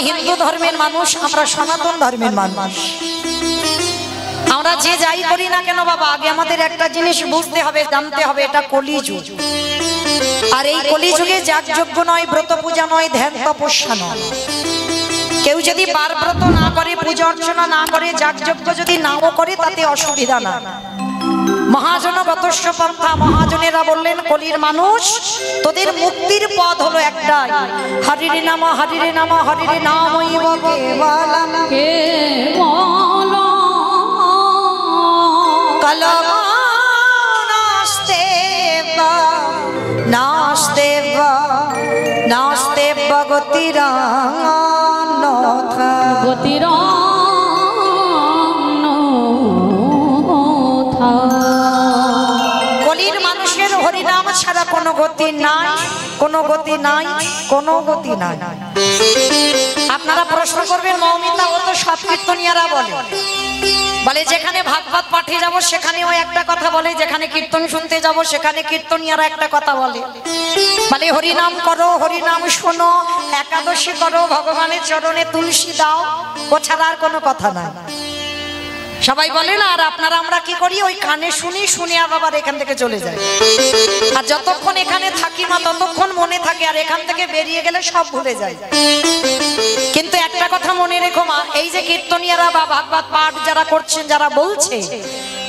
হিন্দু ধর্মের মানুষ, আমরা সনাতন ধর্মের মানুষ। আমরা যে যাই করি না কেন বাবা, আগে আমাদের একটা জিনিস বুঝতে হবে, জানতে হবে, এটা কলিযুগ। আর এই কলিযুগে যাগযজ্ঞ নয়, ব্রত পূজা নয়, ধ্যান তপস্যা নয়। কেউ যদি বার ব্রত না করে, পূজা অর্চনা না করে, যাগযজ্ঞ যদি নাও করে, তাতে অসুবিধা না। মহাজনগতস্য পন্থা, মহাজনেরা বললেন কলির মানুষ তোদের মুক্তির পথ হলো একটাই, হরিরে নাম হরিরে নাম হরিরে নামৈব কেবলম কেবলম কলম নাস্তে নাস্তে নাস্তে গতিরানথ কলির মানুষের হরিনাম ছাড়া কোনো গতি নাই, কোনো গতি নাই, কোনো গতি নাই। আপনারা প্রশ্ন করবেন মৌমিতা, ও তো সব কীর্তনিয়ারা বলে যেখানে ভাগবত পাঠে যাব সেখানেও একটা কথা বলে, যেখানে কীর্তন শুনতে যাব সেখানে কীর্তনিয়ারা একটা কথা বলে হরিনাম করো, হরিনাম শোনো, একাদশী করো, ভগবানের চরণে তুলসী দাও, ও ছাড়া আর কোনো কথা নাই। সবাই বলে না, আর আপনারা আমরা কি করি, ওই কানে শুনি, শুনে আবার এখান থেকে চলে যায়। আর যতক্ষণ এখানে থাকি মা ততক্ষণ মনে থাকে, আর এখান থেকে বেরিয়ে গেলে সব ভুলে যায়। কিন্তু একটা কথা মনে রেখো মা, এই যে কীর্তনিয়ারা বা ভাগবত পাঠ যারা করছেন, যারা বলছে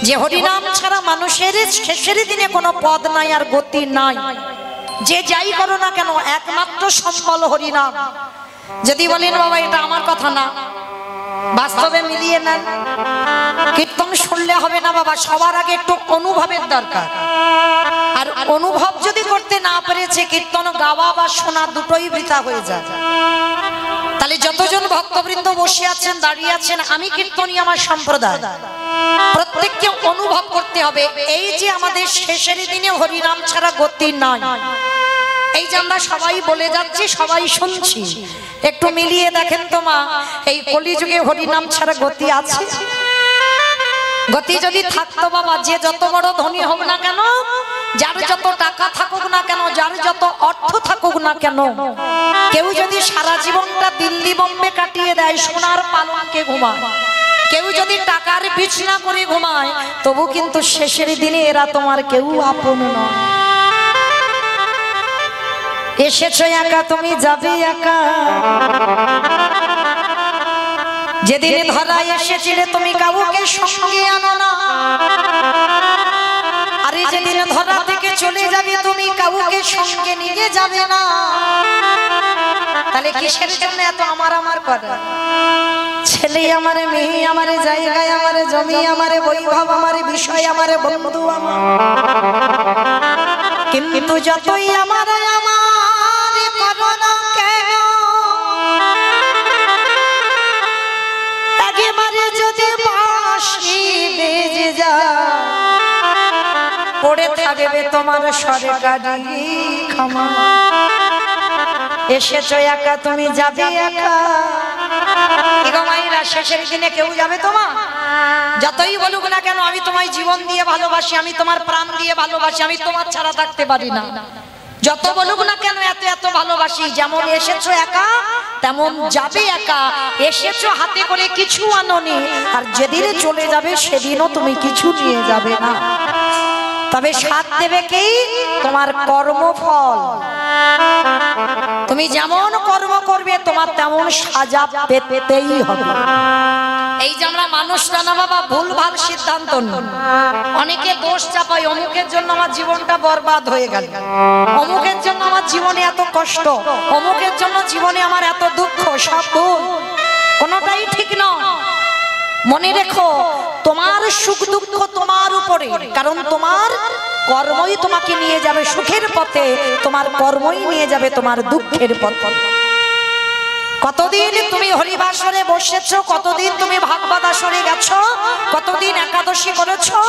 যে হরিনাম ছাড়া মানুষের শেষের দিনে কোনো পদ নাই আর গতি নাই, যে যাই করো না কেন একমাত্র সম্বল হরিনাম। যদি বলেন বাবা এটা আমার কথা না, বাস্তবে মিলিয়ে নেন। কীর্তন শুনলে হবে না বাবা, সবার আগে একটু অনুভবের দরকার। আর অনুভব যদি করতে না পেরেছে, কীর্তন গাওয়া বা শোনা দুটোই বৃথা হয়ে যায়। তাহলে যতজন ভক্তবৃন্দ বসে আছেন, দাঁড়িয়ে আছেন, আমি কীর্তনী আমার সম্প্রদায়, প্রত্যেককে অনুভব করতে হবে এই যে আমাদের শেষের দিনে হরিনাম ছাড়া গতি নাই। এই যে আমরা সবাই বলে যাচ্ছি, সবাই শুনছি, একটু মিলিয়ে দেখেন তো মা, এই কলিযুগে হরিনাম ছাড়া গতি আছে? গতি যদি থাকতো বাবা, যে যত বড় ধনী হোক না কেন, যার যত টাকা থাকুক না কেন, যার যত অর্থ থাকুক না কেন, কেউ যদি সারা জীবনটা দিল্লি বোম্বে কাটিয়ে দেয়, সোনার পালঙ্কে ঘুমায়, কেউ যদি টাকার বিছনা করে ঘুমায়, তবু কিন্তু শেষের দিনে এরা তোমার কেউ আপন নয়। এসেছো একা, তুমি যাবে একা। যেদিন ধরা এসেছিলে তুমি কাউকে সঙ্গে আনো না, আরে যেদিন ধরা থেকে চলে যাবে তুমি কাউকে সঙ্গে নিয়ে যাবে না। তাহলে কিসের জন্য এত আমার আমার করা? ছেলে আমারে, মেয়ে আমারে, জায়গায় আমারে, জমি আমারে, বৈভব আমারে, বিষয় আমারে, বন্ধু আমার, কিন্তু যতই আমার করো না কেন, একেবারে যদি বাঁশি বেজে যায়, পড়ে থাকবে তোমার সরকারি ক্ষমা। এসেছো একা, তুমি যাবে একা। মায়েরা, শেষের দিনে কেউ যাবে তোমার? যতই বলুক না কেন, আমি তোমায় জীবন দিয়ে ভালোবাসি, আমি তোমার প্রাণ দিয়ে ভালোবাসি, আমি তোমার ছাড়া থাকতে পারি না। যত বলুক না কেন এত এত ভালোবাসি। যেমন এসেছো একা, তেমন যাবে একা। এসেছো হাতে করে কিছু আনোনি, আর যেদিন চলে যাবে সেদিনও তুমি কিছু নিয়ে যাবে না। তবে সাথ দেবে কি? তোমার কর্মফল। তুমি যেমন কর্ম করবে তোমার তেমন সাজা পেতেই হবে। এই যে আমরা মানুষরা না বাবা ভুলভাল সিদ্ধান্ত নিই, অনেকে দোষ চাপাই, অমুকের জন্য আমার জীবনটা বরবাদ হয়ে গেল, অমুকের জন্য আমার জীবনে এত কষ্ট, অমুকের জন্য জীবনে আমার এত দুঃখ। সব ভুল, কোনোটাই ঠিক নয়। মনে রেখো, তোমার সুখ দুঃখ তোমার উপরে, কারণ তোমার কর্মই তোমাকে নিয়ে যাবে সুখের পথে, তোমার কর্মই নিয়ে যাবে তোমার দুঃখের পথে। কতদিন তুমি হরিবাসরে বসেছো, কতদিন তুমি ভাগবত আসরে গেছো, কতদিন একাদশী করেছো,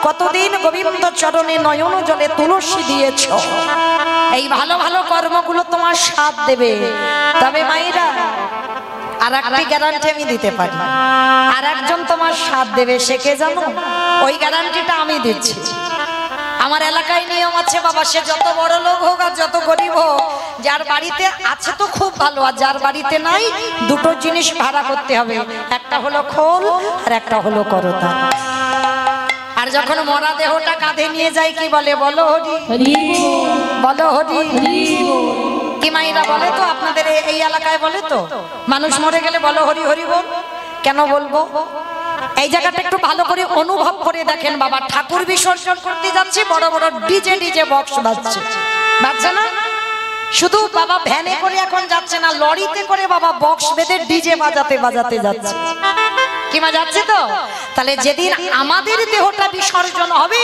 কতদিন গোবিন্দ চরণে নয়ন জলে তুলসী দিয়েছো। এই ভালো ভালো কর্মগুলো তোমার সাথ দেবে। তবে মায়েরা, আর একটা গ্যারান্টি আমি দিতে পারি, আর একজন তোমার সাথ দেবে, সে কে জানো? ওই গ্যারান্টিটা আমি দিচ্ছি। আমার এলাকায় নিয়ম আছে বাবা, সে যত বড় লোক হোক আর যত গরিব হোক, যার বাড়িতে আছে তো খুব ভালো, আর যার বাড়িতে নাই দুটো জিনিস ভাড়া করতে হবে, একটা হলো খোল আর একটা হলো করতা। আর যখন মরা দেহটা কাঁধে নিয়ে যায় কি বলে, বলো হরি বলো হরি। কি মাইরা বলে তো আপনাদের এই এলাকায় বলে তো, মানুষ মরে গেলে বলো হরি হরি বল। কেন বলবো? এই জায়গাটা একটু ভালো করে অনুভব করে দেখেন বাবা, ঠাকুর বিসর্জন করতে যাচ্ছে, বড় বড় ডিজে বক্স বাজছে, বাজছে না? শুধু বাবা ভ্যানে করে এখন যাচ্ছে না, লরিতে করে বাবা বক্স বেঁধে ডিজে বাজাতে বাজাতে যাচ্ছে। কি মা যাচ্ছে তো? তাহলে যেদিন আমাদের দেহটা বিসর্জন হবে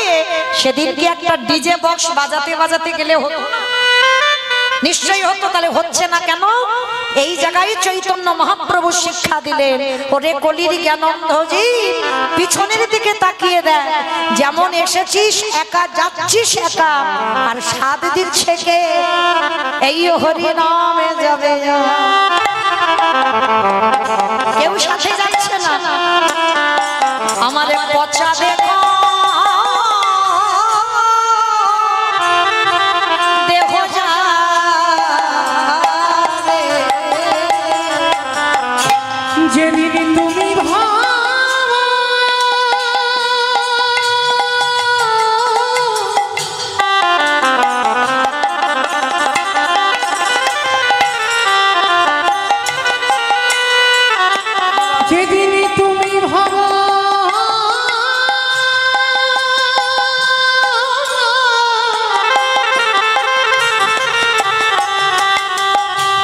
সেদিন কি একটা ডিজে বক্স বাজাতে বাজাতে গেলে হতো? নিশ্চয়ই হতো। তাহলে হচ্ছে না কেন? এই জায়গায় চৈতন্য মহাপ্রভু শিক্ষা দিলেন, ওরে কলির জ্ঞানন্ধ জীব, পিছনের দিকে তাকিয়ে দেখ, যেমন এসেছিস একা যাচ্ছিস একা, আর 7 দিন থেকে এই হরি নামে যাবে, কেউ সাথে যাচ্ছে না। আমার পচা দেখো দেহ যাবে, যেদিন তুমি যেদিন তুমি ভাবো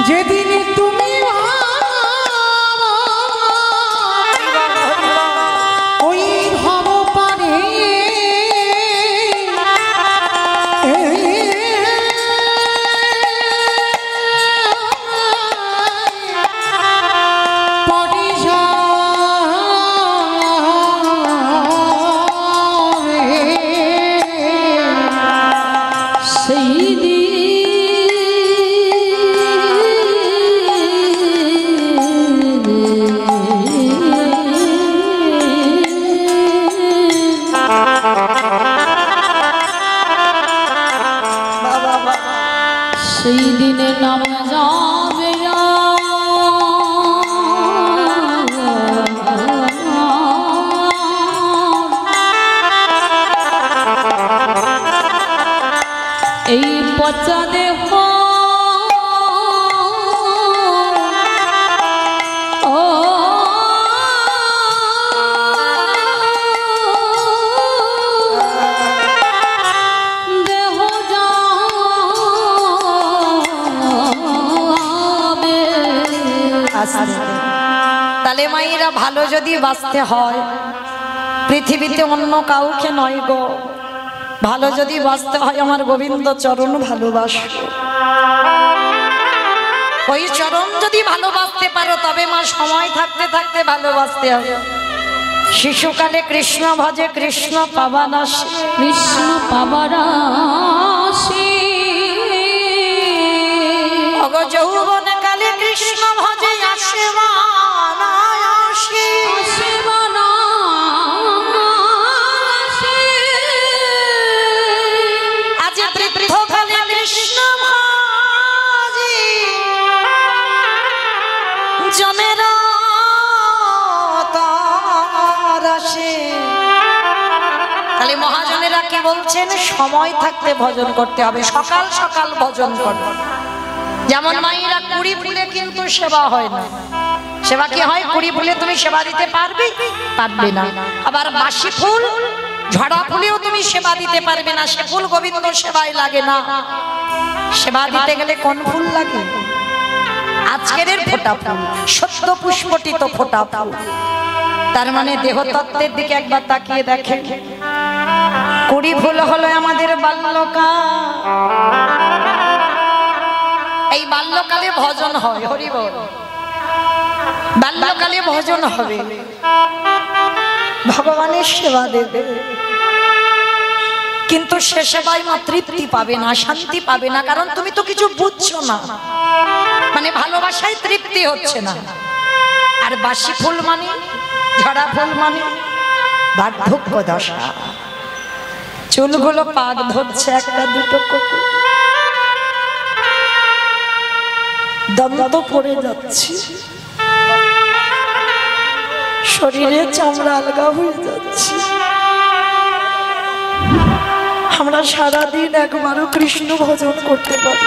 যেদিন তুমি ওই ভাব পারে পড়ে যাবে সেই সেই দিনে নাম যাবে এই পচা দেহ তাহলে মায়েরা ভালো যদি বাঁচতে হয়, পৃথিবীতে অন্য কাউকে নয় গো, ভালো যদি বাঁচতে হয় আমার গোবিন্দ চরণ ভালোবাসো। ওই চরণ যদি ভালোবাসতে পারো তবে মা সময় থাকতে থাকতে ভালোবাসতে হবে। শিশুকালে কৃষ্ণ ভজে কৃষ্ণ পাবার আসে, কৃষ্ণ পাবার আসে, অগো যৌবন কালে কৃষ্ণ ভজে আসে আসে আজ বৃদ্ধকালে কৃষ্ণ ভজে জমের তার আসে। তাহলে মহাজনেরা কি বলছেন? সময় থাকতে ভজন করতে হবে, সকাল সকাল ভজন করতে। যেমন মায়েরা কুড়ি ফুলে কিন্তু সেবা হয় না। সেবা কি হয়? কুড়ি ফুলে তুমি সেবা দিতে পারবে পারবে না। আবার বাসি ফুল ঝড়া ফুলেও তুমি সেবা দিতে পারবে না, সে ফুল গোবিন্দ সেবায় লাগে না। সেবা দিতে গেলে কোন ফুল লাগে? আজকের ফোঁটা ফুল, সত্য পুষ্পটিত ফোঁটা ফুল। তার মানে দেহতত্ত্বের দিকে একবার তাকিয়ে দেখেন। কুড়ি ফুল হলো আমাদের বাল্যকাল, এই বাল্যকালে ভজন হয়, হরি বল। বাল্যকালে ভজন হবে, ভগবানের সেবা দেবে, কিন্তু সে সেবায় মা তৃপ্তি পাবে না, শান্তি পাবে না, কারণ তুমি তো কিছু বুঝছো না। মানে ভালোবাসায় তৃপ্তি হচ্ছে না। আর বাসি ফুল মানে, ঝরা ফুল মানে বার্ধক্য দশা। চুলগুলো পাক ধরছে, একটা দুটো কুকুর দন্ত পড়ে যাচ্ছে, শরীরে চামড়া আলগা হয়ে যাচ্ছে। আমরা সারাদিন একবারও কৃষ্ণ ভজন করতে পারি।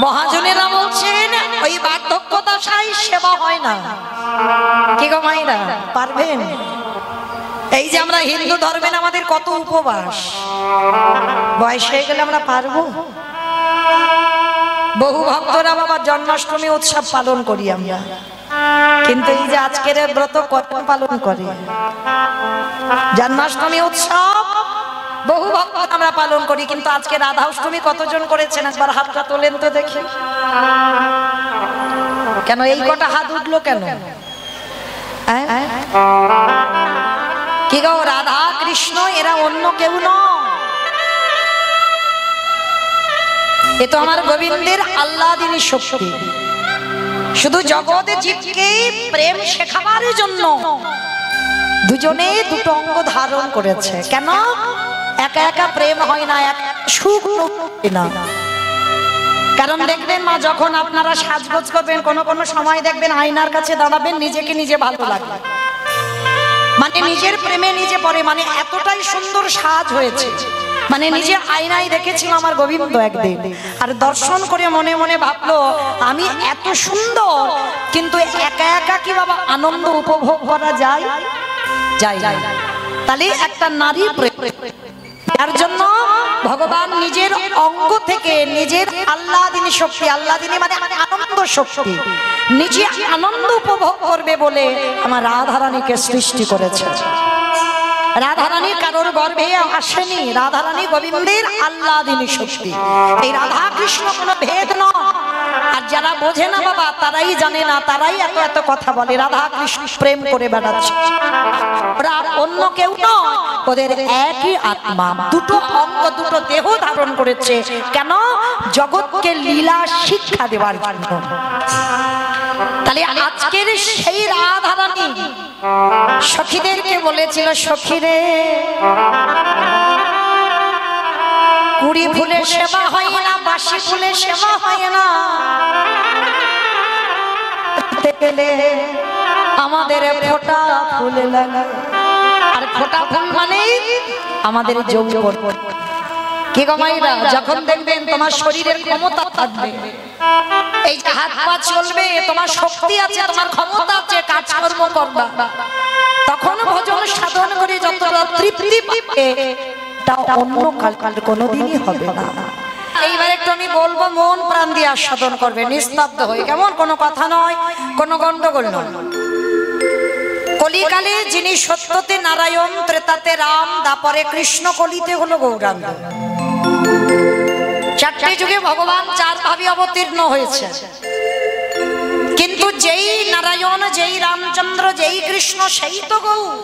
মহাজনেরা বলছেন ওই বার্ধক্য দশায় সেবা হয় না। কি গো মাইরা, পারবেন? এই যে আমরা হিন্দু ধর্মের আমাদের কত উপবাস, বয়স হয়ে গেলে আমরা পারবো? বহু ভক্তরা বাবা জন্মাষ্টমী উৎসব পালন করি আমরা, কিন্তু এই যে আজকের ব্রত কত পালন করে? জন্মাষ্টমী উৎসব বহু ভক্ত আমরা পালন করি, কিন্তু আজকে রাধা অষ্টমী কতজন করেছেন? একবার হাতটা তোলেন তো দেখি। কেন এই কটা হাত উঠলো কেন? কি গো, রাধা কৃষ্ণ এরা অন্য কেউ নয়, এ তো আমার গোবিন্দের আল্লাদিনী শক্তি। শুধু জগতে জীবকে প্রেম শেখাবার জন্য দুজনে দুটো অঙ্গ ধারণ করেছে। কেন? একা একা প্রেম হয় না, এক সুখ না। কারণ দেখবেন মা, যখন আপনারা সাজগোজ করবেন, কোন কোন সময় দেখবেন আয়নার কাছে দাঁড়াবেন, নিজেকে নিজে ভালো লাগবে, মানে নিজের প্রেমে নিজে পড়ে, মানে এতটাই সুন্দর সাজ হয়েছে। মানে নিজের আয়নায় দেখেছিল আমার গোবিন্দ একদিন, আর দর্শন করে মনে মনে ভাবলো আমি এত সুন্দর, কিন্তু একা একা কি বাবা আনন্দ উপভোগ করা যায়? যায়। তাহলে একটা নারী প্রেম, তার জন্য ভগবান নিজের অঙ্গ থেকে নিজের আল্লাদিনী শক্তি, আল্লাদিনী মানে আনন্দ শক্তি, নিজে আনন্দ উপভোগ করবে বলে আমার রাধারানীকে সৃষ্টি করেছে। রাধারানী কারোর গর্ভে আসেনি, রাধারানী গোবিন্দের আল্লাদিনী শক্তি। এই রাধা কৃষ্ণ কোনো ভেদ নয়। আর যারা বোঝে না বাবা, তারাই জানে না, তারাই এত এত কথা বলে, রাধা কৃষ্ণ প্রেম করে বেড়াচ্ছে। ওরা অন্য কেউ নয়, ওদের একই আত্মা, দুটো অঙ্গ দুটো দেহ ধারণ করেছে। কেন? জগৎকে লীলা শিক্ষা দেওয়ার জন্য। তাহলে আজকের সেই রাধারানী সখীদেরকে বলেছিল, সখীরে কুড়ি ফুলে সেবা হয় না, বাসি ফুলে সেবা হয় না, আমাদের ফোঁটা ফুলে লাগায়। আর ফোঁটা ফুল মানে আমাদের যৌবন। কি গো মাইরা, যখন দেখবেন তোমার শরীরের ক্ষমতা থাকবে, এই যে হাত পা চলবে, তোমার শক্তি আছে, তোমার ক্ষমতা আছে, কাজকর্ম করবা, তখন ভজন সাধন করে যতটা তৃপ্তি পাবে তা অন্য কাল কোনোদিনই হবে না। এইবার একটু আমি বলবো, মন প্রাণ দিয়ে আস্বাদন করবে, নিস্তব্ধ হয়ে, কেমন? কোনো কথা নয়, কোনো গন্ডগোল নয়। কলিকালে যিনি সত্যতে নারায়ণ, ত্রেতাতে রাম, দাপরে কৃষ্ণ, কলিতে হলো গৌরাঙ্গ। চারটি যুগে ভগবান চার ভাবে অবতীর্ণ হয়েছে, কিন্তু যেই নারায়ণ, যেই রামচন্দ্র, যেই কৃষ্ণ, সেই তো গৌর।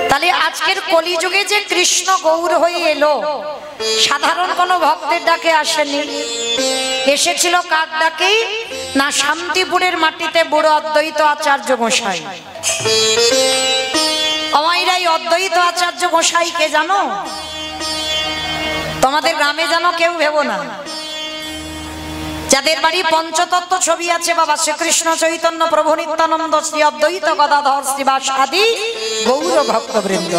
তাহলে আজকের কলিযুগে যে কৃষ্ণ গৌর হয়ে এলো, সাধারণ কোনো ভক্তের ডাকে আসেনি, এসেছিল কার ডাকেই? না, শান্তিপুরের মাটিতে বুড়ো অদ্বৈত আচার্য গোসাই। আমাইরাই অদ্বৈত আচার্য গোসাইকে জানো? তোমাদের গ্রামে জানো কেউ ভেবো না। যাদের বাড়ি পঞ্চতত্ত্ব ছবি আছে বাবা, শ্রীকৃষ্ণ চৈতন্য, প্রভু নিত্যানন্দ, শ্রী অদ্বৈত গদাধর, শ্রীবাস আদি গৌর ভক্তবৃন্দ,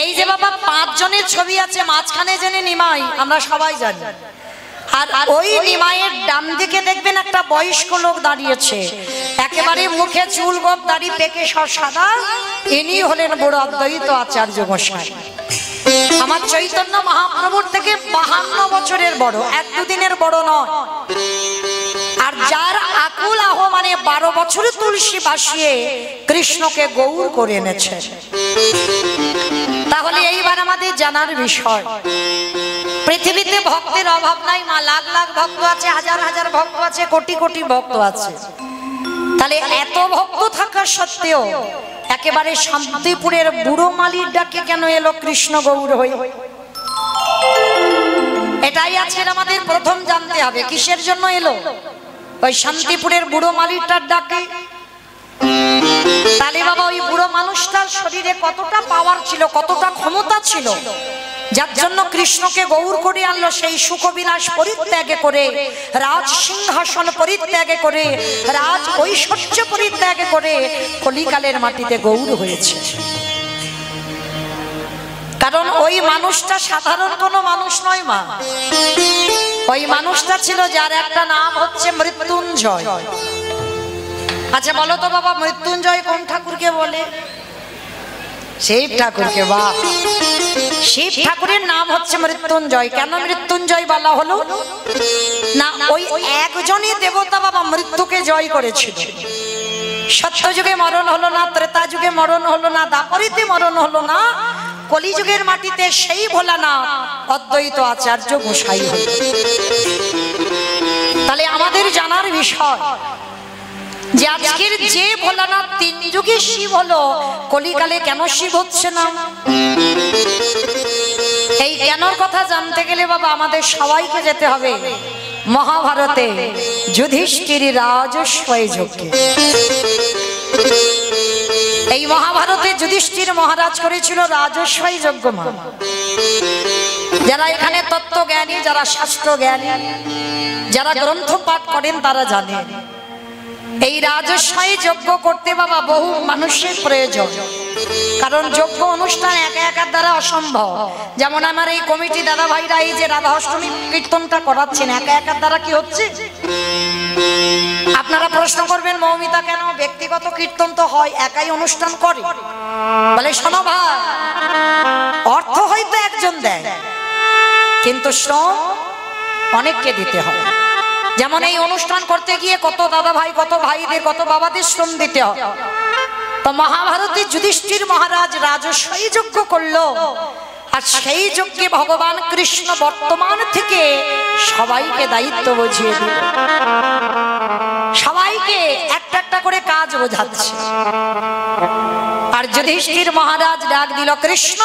এই যে বাবা 5 জনের ছবি আছে, মাঝখানে জেনে নিমাই, আমরা সবাই জানি। আর ওই নিমাইয়ের ডান দিকে দেখবেন একটা বয়স্ক লোক দাঁড়িয়েছে, একেবারে মুখে চুল গোপ, দাড়ি পেকে সব সাদা, ইনি হলেন বুড়ো অদ্বৈত আচার্য গোসাই। আমার চৈতন্য মহাপ্রভুর থেকে 52 বছরের বড়, 1-2 দিনের বড় নয়। আর যার আকুল আহ মানে 12 বছর তুলসী বাসিয়ে কৃষ্ণকে গৌর করে এনেছে। তাহলে এইবার আমাদের জানার বিষয়, পৃথিবীতে ভক্তের অভাব নাই মা, লাখ লাখ ভক্ত আছে, হাজার হাজার ভক্ত আছে, কোটি কোটি ভক্ত আছে। তাহলে এত ভক্ত থাকা সত্ত্বেও একেবারে শান্তিপুরের বুড়ো মালির ডাকে কেন এলো কৃষ্ণ গৌর হয়ে? এটাই আজকের আমাদের প্রথম জানতে হবে, কিসের জন্য এলো ওই শান্তিপুরের বুড়ো মালিরটার ডাকে? তাহলে বাবা ওই বুড়ো মানুষটার শরীরে কতটা পাওয়ার ছিল, কতটা ক্ষমতা ছিল, যার জন্য কৃষ্ণকে গৌর করে আনলো। সেই সুখবিলাস পরিত্যাগে করে, রাজ সিংহাসন পরিত্যাগে করে, রাজ ঐশ্বর্য পরিত্যাগে করে কলিকালের মাটিতে গৌর হয়েছে। কারণ ওই মানুষটা সাধারণ কোনো মানুষ নয় মা, ওই মানুষটা ছিল যার একটা নাম হচ্ছে মৃত্যুঞ্জয়। আচ্ছা বলো তো বাবা, মৃত্যুঞ্জয় কোন ঠাকুরকে বলে? শিব ঠাকুরকে। বাহ, শিব ঠাকুরের নাম হচ্ছে মৃত্যুঞ্জয়। কেন মৃত্যুঞ্জয় বলা হলো? না, ওই একজনই দেবতা বাবা মৃত্যুকে জয় করেছিল। সত্যযুগে মরণ হলো না, ত্রেতা যুগে মরণ হলো না, দাপরিতে মরণ হলো না, কলিযুগের মাটিতে সেই ভোলানাথ অদ্বৈত আচার্য গোসাই হল। তাহলে আমাদের জানার বিষয় যে আজকের যে ভোলানাথ তিন যুগে শিব হলো, কলিকালে কেন শিব হচ্ছে না? এই কেনর কথা জানতে গেলে বাবা আমাদের সবাইকে যেতে হবে মহাভারতে যুধিষ্ঠির রাজস্বয় যজ্ঞে। এই মহাভারতে যুধিষ্ঠির মহারাজ করেছিল রাজস্বয় যজ্ঞ। যারা এখানে তত্ত্ব জ্ঞানী, যারা শাস্ত্র জ্ঞানী, যারা গ্রন্থ পাঠ করেন তারা জানেন এই রাজস্বয় যজ্ঞ করতে বাবা বহু মানুষের প্রয়োজন। কারণ যজ্ঞ অনুষ্ঠান একা একার দ্বারা অসম্ভব। যেমন আমার এই কমিটি দাদা ভাইরা এই যে রাধা অষ্টমী কীর্তনটা করাচ্ছেন, একা একার দ্বারা কি হচ্ছে? আপনারা প্রশ্ন করবেন মৌমিতা কেন ব্যক্তিগত কীর্তন তো হয়, একাই অনুষ্ঠান করে? বলে শোনো ভাই, অর্থ হয়তো একজন দেয়, কিন্তু শ্রম অনেককে দিতে হয়। যেমন এই অনুষ্ঠান করতে গিয়ে কত দাদা ভাই, কত ভাইদের, কত বাবাদের শ্রম দিতে হয়। তো মহাভারতে যুধিষ্ঠির মহারাজ রাজস্বয় যজ্ঞ করলো, আর সেই যজ্ঞে ভগবান কৃষ্ণ বর্তমান থেকে সবাইকে দায়িত্ব বুঝিয়ে দিল। সবাইকে একটা একটা করে কাজ বোঝাচ্ছে। আর যুধিষ্ঠির মহারাজ ডাক দিল, কৃষ্ণ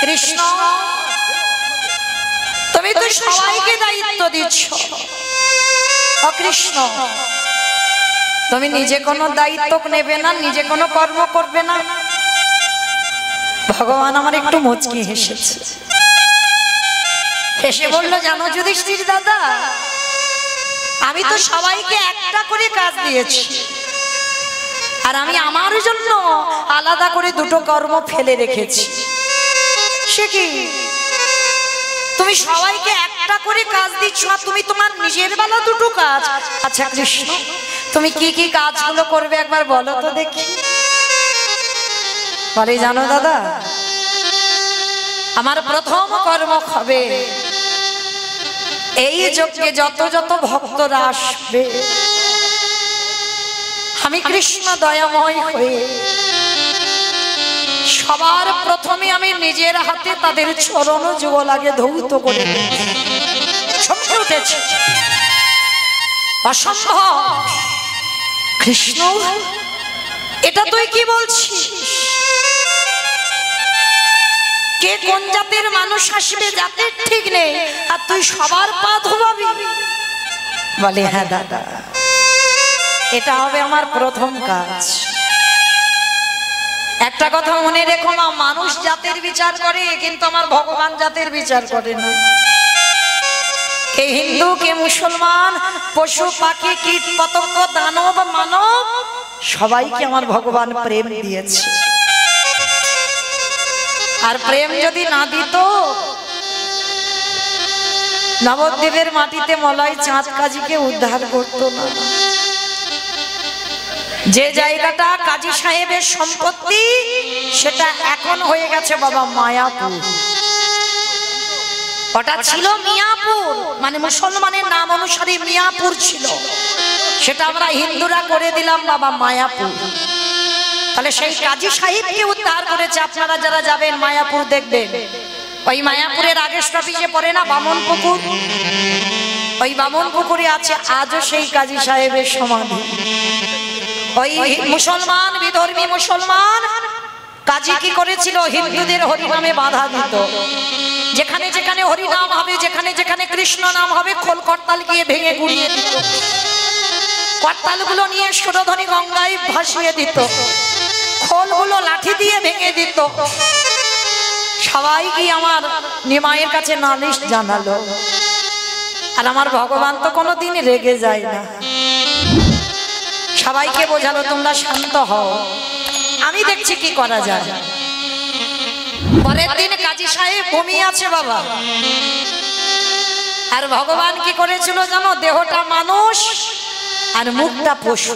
কৃষ্ণ, তুমি তো সবাইকে দায়িত্ব দিচ্ছ, ও কৃষ্ণ তুমি নিজে কোনো দায়িত্ব নেবে না, নিজে কোনো কর্ম করবে না? ভগবান আমার একটু মুচকি হেসেছে, হেসে বলল, জানো যুধিষ্ঠির দাদা, আমি তো সবাইকে একটা করে কাজ দিয়েছি, আর আমি আমার জন্য আলাদা করে দুটো কর্ম ফেলে রেখেছি। সে কি, তুমি সবাইকে একটা করে কাজ দিচ্ছ আর তুমি তোমার নিজের বেলা দুটো কাজ? আচ্ছা কৃষ্ণ, তুমি কি কি কাজগুলো করবে একবার বলো তো দেখি। বলে, জানো দাদা, আমার প্রথম কর্ম হবে এই যজ্ঞে যত যত ভক্তরা আসবে, আমি কৃষ্ণ দয়াময় হয়ে সবার প্রথমে আমি নিজের হাতে তাদের চরণ যুগল আগে ধৌত করে চমকে উঠেছি। অসম্ভব কৃষ্ণ, এটা তুই কি বলছিস? কে কোন জাতের মানুষ আসবে জাতের ঠিক নেই, আর তুই সবার পা ধোবাবি? বলে, হ্যাঁ দাদা, এটা হবে আমার প্রথম কাজ। একটা কথা মনে রেখো মা, মানুষ জাতের বিচার করে কিন্তু আমার ভগবান জাতের বিচার করে না। কে হিন্দু, কে মুসলমান, পশু পাখি, কীট পতঙ্গ, দানব মানব, সবাইকে আমার ভগবান প্রেম দিয়েছে। আর প্রেম যদি না দিত, নবদ্বীপের মাটিতে মলয় চাঁদ কাজীকে উদ্ধার করতো না। যে জায়গাটা কাজী সাহেবের সম্পত্তি, সেটা এখন হয়ে গেছে বাবা মায়াপুর। ওটা ছিল মিয়াপুর, মানে মুসলমানের নাম অনুসারে মিয়াপুর ছিল, সেটা আমরা হিন্দুরা করে দিলাম বাবা মায়াপুর। তাহলে সেই কাজী সাহেবকে উদ্ধার করেছে। আপনারা যারা যাবেন মায়াপুর দেখবেন, ওই মায়াপুরের আগের স্টপেজে পড়ে না বামন পুকুর, ওই বামন পুকুরে আছে আজও সেই কাজী সাহেবের সমাধি। ওই মুসলমান, বিধর্মী মুসলমান কাজী কি করেছিল? হিন্দুদের হরিনামে বাধা দিত। যেখানে যেখানে হরিনাম হবে, যেখানে যেখানে কৃষ্ণ নাম হবে, খোল করতাল গিয়ে ভেঙে গুড়িয়ে দিত। করতালগুলো নিয়ে সুরধনী গঙ্গায় ভাসিয়ে দিত, খোলগুলো লাঠি দিয়ে ভেঙে দিত। সবাই কি আমার নিমাইয়ের কাছে নালিশ জানালো। আর আমার ভগবান তো কোনোদিন রেগে যায় না, সবাইকে বোঝালো তোমরা শান্ত হও, আমি দেখছি কি করা যায়। পরের দিন কাজী সাহেব ঘুমিয়ে আছে বাবা। আর ভগবান কি করেছিল জানো? দেহটা মানুষ আর মুখটা পশু।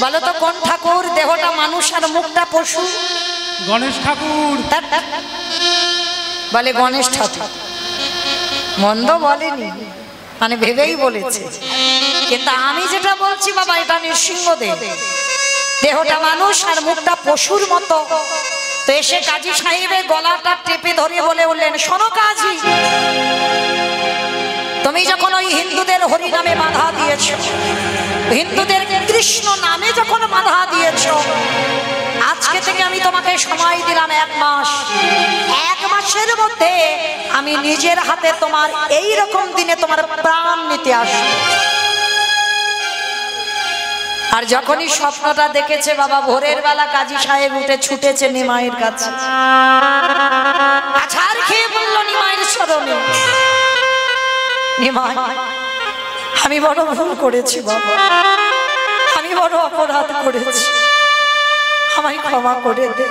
বলো তো কোন ঠাকুর? দেহটা মানুষ আর মুখটা পশু। গণেশ ঠাকুর। বলে গণেশ ঠাকুর, মন্দ বলেনি, মানে ভেবেই বলেছে। কিন্তু আমি যেটা বলছি বাবা, এটা নৃসিংহদেব। দেহটা মানুষ আর মুখটা পশুর মতো। তো এসে কাজী সাহেবের গলাটা টেপে ধরে বলে উঠলেন, শোনো কাজী, তুমি যখন ওই হিন্দুদের হরি নামে বাধা দিয়েছ, হিন্দুদের কৃষ্ণ নামে যখন বাধা দিয়েছ, আজকে থেকে আমি তোমাকে সময় দিলাম 1 মাস। 1 মাসের মধ্যে আমি নিজের হাতে তোমার এই রকম দিনে তোমার প্রাণ নিতে আসবো। আর যখনই স্বপ্নটা দেখেছে বাবা, ভোরের বেলা কাজী সাহেব উঠে ছুটেছে নিমাইয়ের কাছে। আছাড় খেয়ে বলল নিমাইয়ের চরণে, নিমাই, আমি বড় ভুল করেছি বাবা, আমি বড় অপরাধ করেছি, আমায় ক্ষমা করে দে।